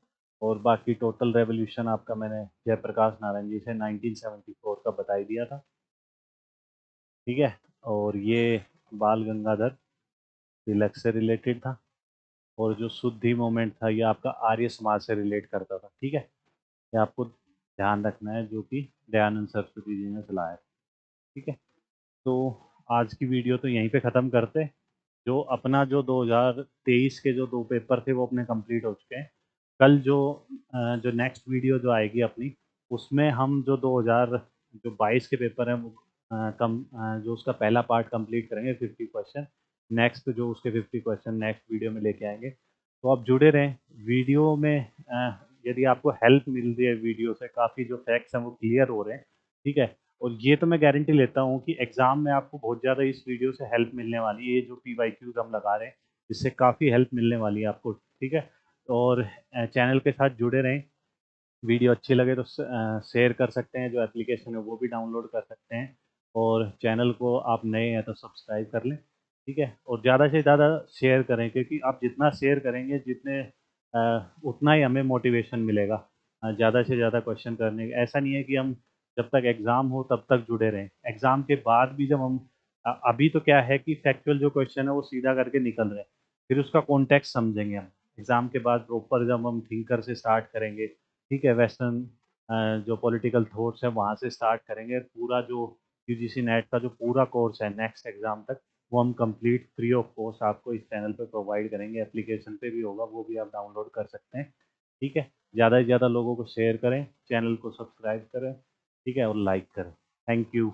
और बाकी टोटल रेवोल्यूशन आपका मैंने जयप्रकाश नारायण जी से 1974 का बता ही दिया था, ठीक है। और ये बाल गंगाधर तिलक से रिलेटेड था। और जो शुद्धि मोमेंट था ये आपका आर्य समाज से रिलेट करता था, ठीक है। ये आपको ध्यान रखना है, जो कि दयानंद सरस्वती जी ने चलाया था, ठीक है। तो आज की वीडियो तो यहीं पे ख़त्म करते। जो अपना जो 2023 के जो दो पेपर थे वो अपने कंप्लीट हो चुके हैं। कल जो नेक्स्ट वीडियो जो आएगी अपनी, उसमें हम जो 2022 के पेपर हैं वो जो उसका पहला पार्ट कंप्लीट करेंगे, 50 क्वेश्चन। नेक्स्ट जो उसके 50 क्वेश्चन नेक्स्ट वीडियो में लेके आएंगे। तो आप जुड़े रहें वीडियो में। यदि आपको हेल्प मिल रही है वीडियो से, काफ़ी जो फैक्ट्स हैं वो क्लियर हो रहे हैं, ठीक है। और ये तो मैं गारंटी लेता हूँ कि एग्ज़ाम में आपको बहुत ज़्यादा इस वीडियो से हेल्प मिलने वाली है। ये जो PYQs हम लगा रहे हैं, इससे काफ़ी हेल्प मिलने वाली है आपको, ठीक है। और चैनल के साथ जुड़े रहें। वीडियो अच्छी लगे तो शेयर कर सकते हैं, जो एप्लीकेशन है वो भी डाउनलोड कर सकते हैं। और चैनल को आप नए हैं तो सब्सक्राइब कर लें, ठीक है। और ज़्यादा से ज़्यादा शेयर करें, क्योंकि आप जितना शेयर करेंगे उतना ही हमें मोटिवेशन मिलेगा ज़्यादा से ज़्यादा क्वेश्चन करने। ऐसा नहीं है कि हम जब तक एग्ज़ाम हो तब तक जुड़े रहें, एग्ज़ाम के बाद भी जब हम अभी तो क्या है कि फैक्चुअल जो क्वेश्चन है वो सीधा करके निकल रहे हैं। फिर उसका कॉन्टेक्स्ट समझेंगे हम। एग्ज़ाम के बाद प्रॉपर जब हम थिंकर से स्टार्ट करेंगे, ठीक है, वेस्टर्न जो पॉलिटिकल थॉट्स है वहाँ से स्टार्ट करेंगे। पूरा जो यूजीसी नेट का जो पूरा कोर्स है नेक्स्ट एग्ज़ाम तक, वो हम कंप्लीट फ्री ऑफ कॉस्ट आपको इस चैनल पे प्रोवाइड करेंगे। एप्लीकेशन पे भी होगा, वो भी आप डाउनलोड कर सकते हैं। ठीक है, ज़्यादा से ज़्यादा लोगों को शेयर करें, चैनल को सब्सक्राइब करें, ठीक है, और लाइक करें। Thank you.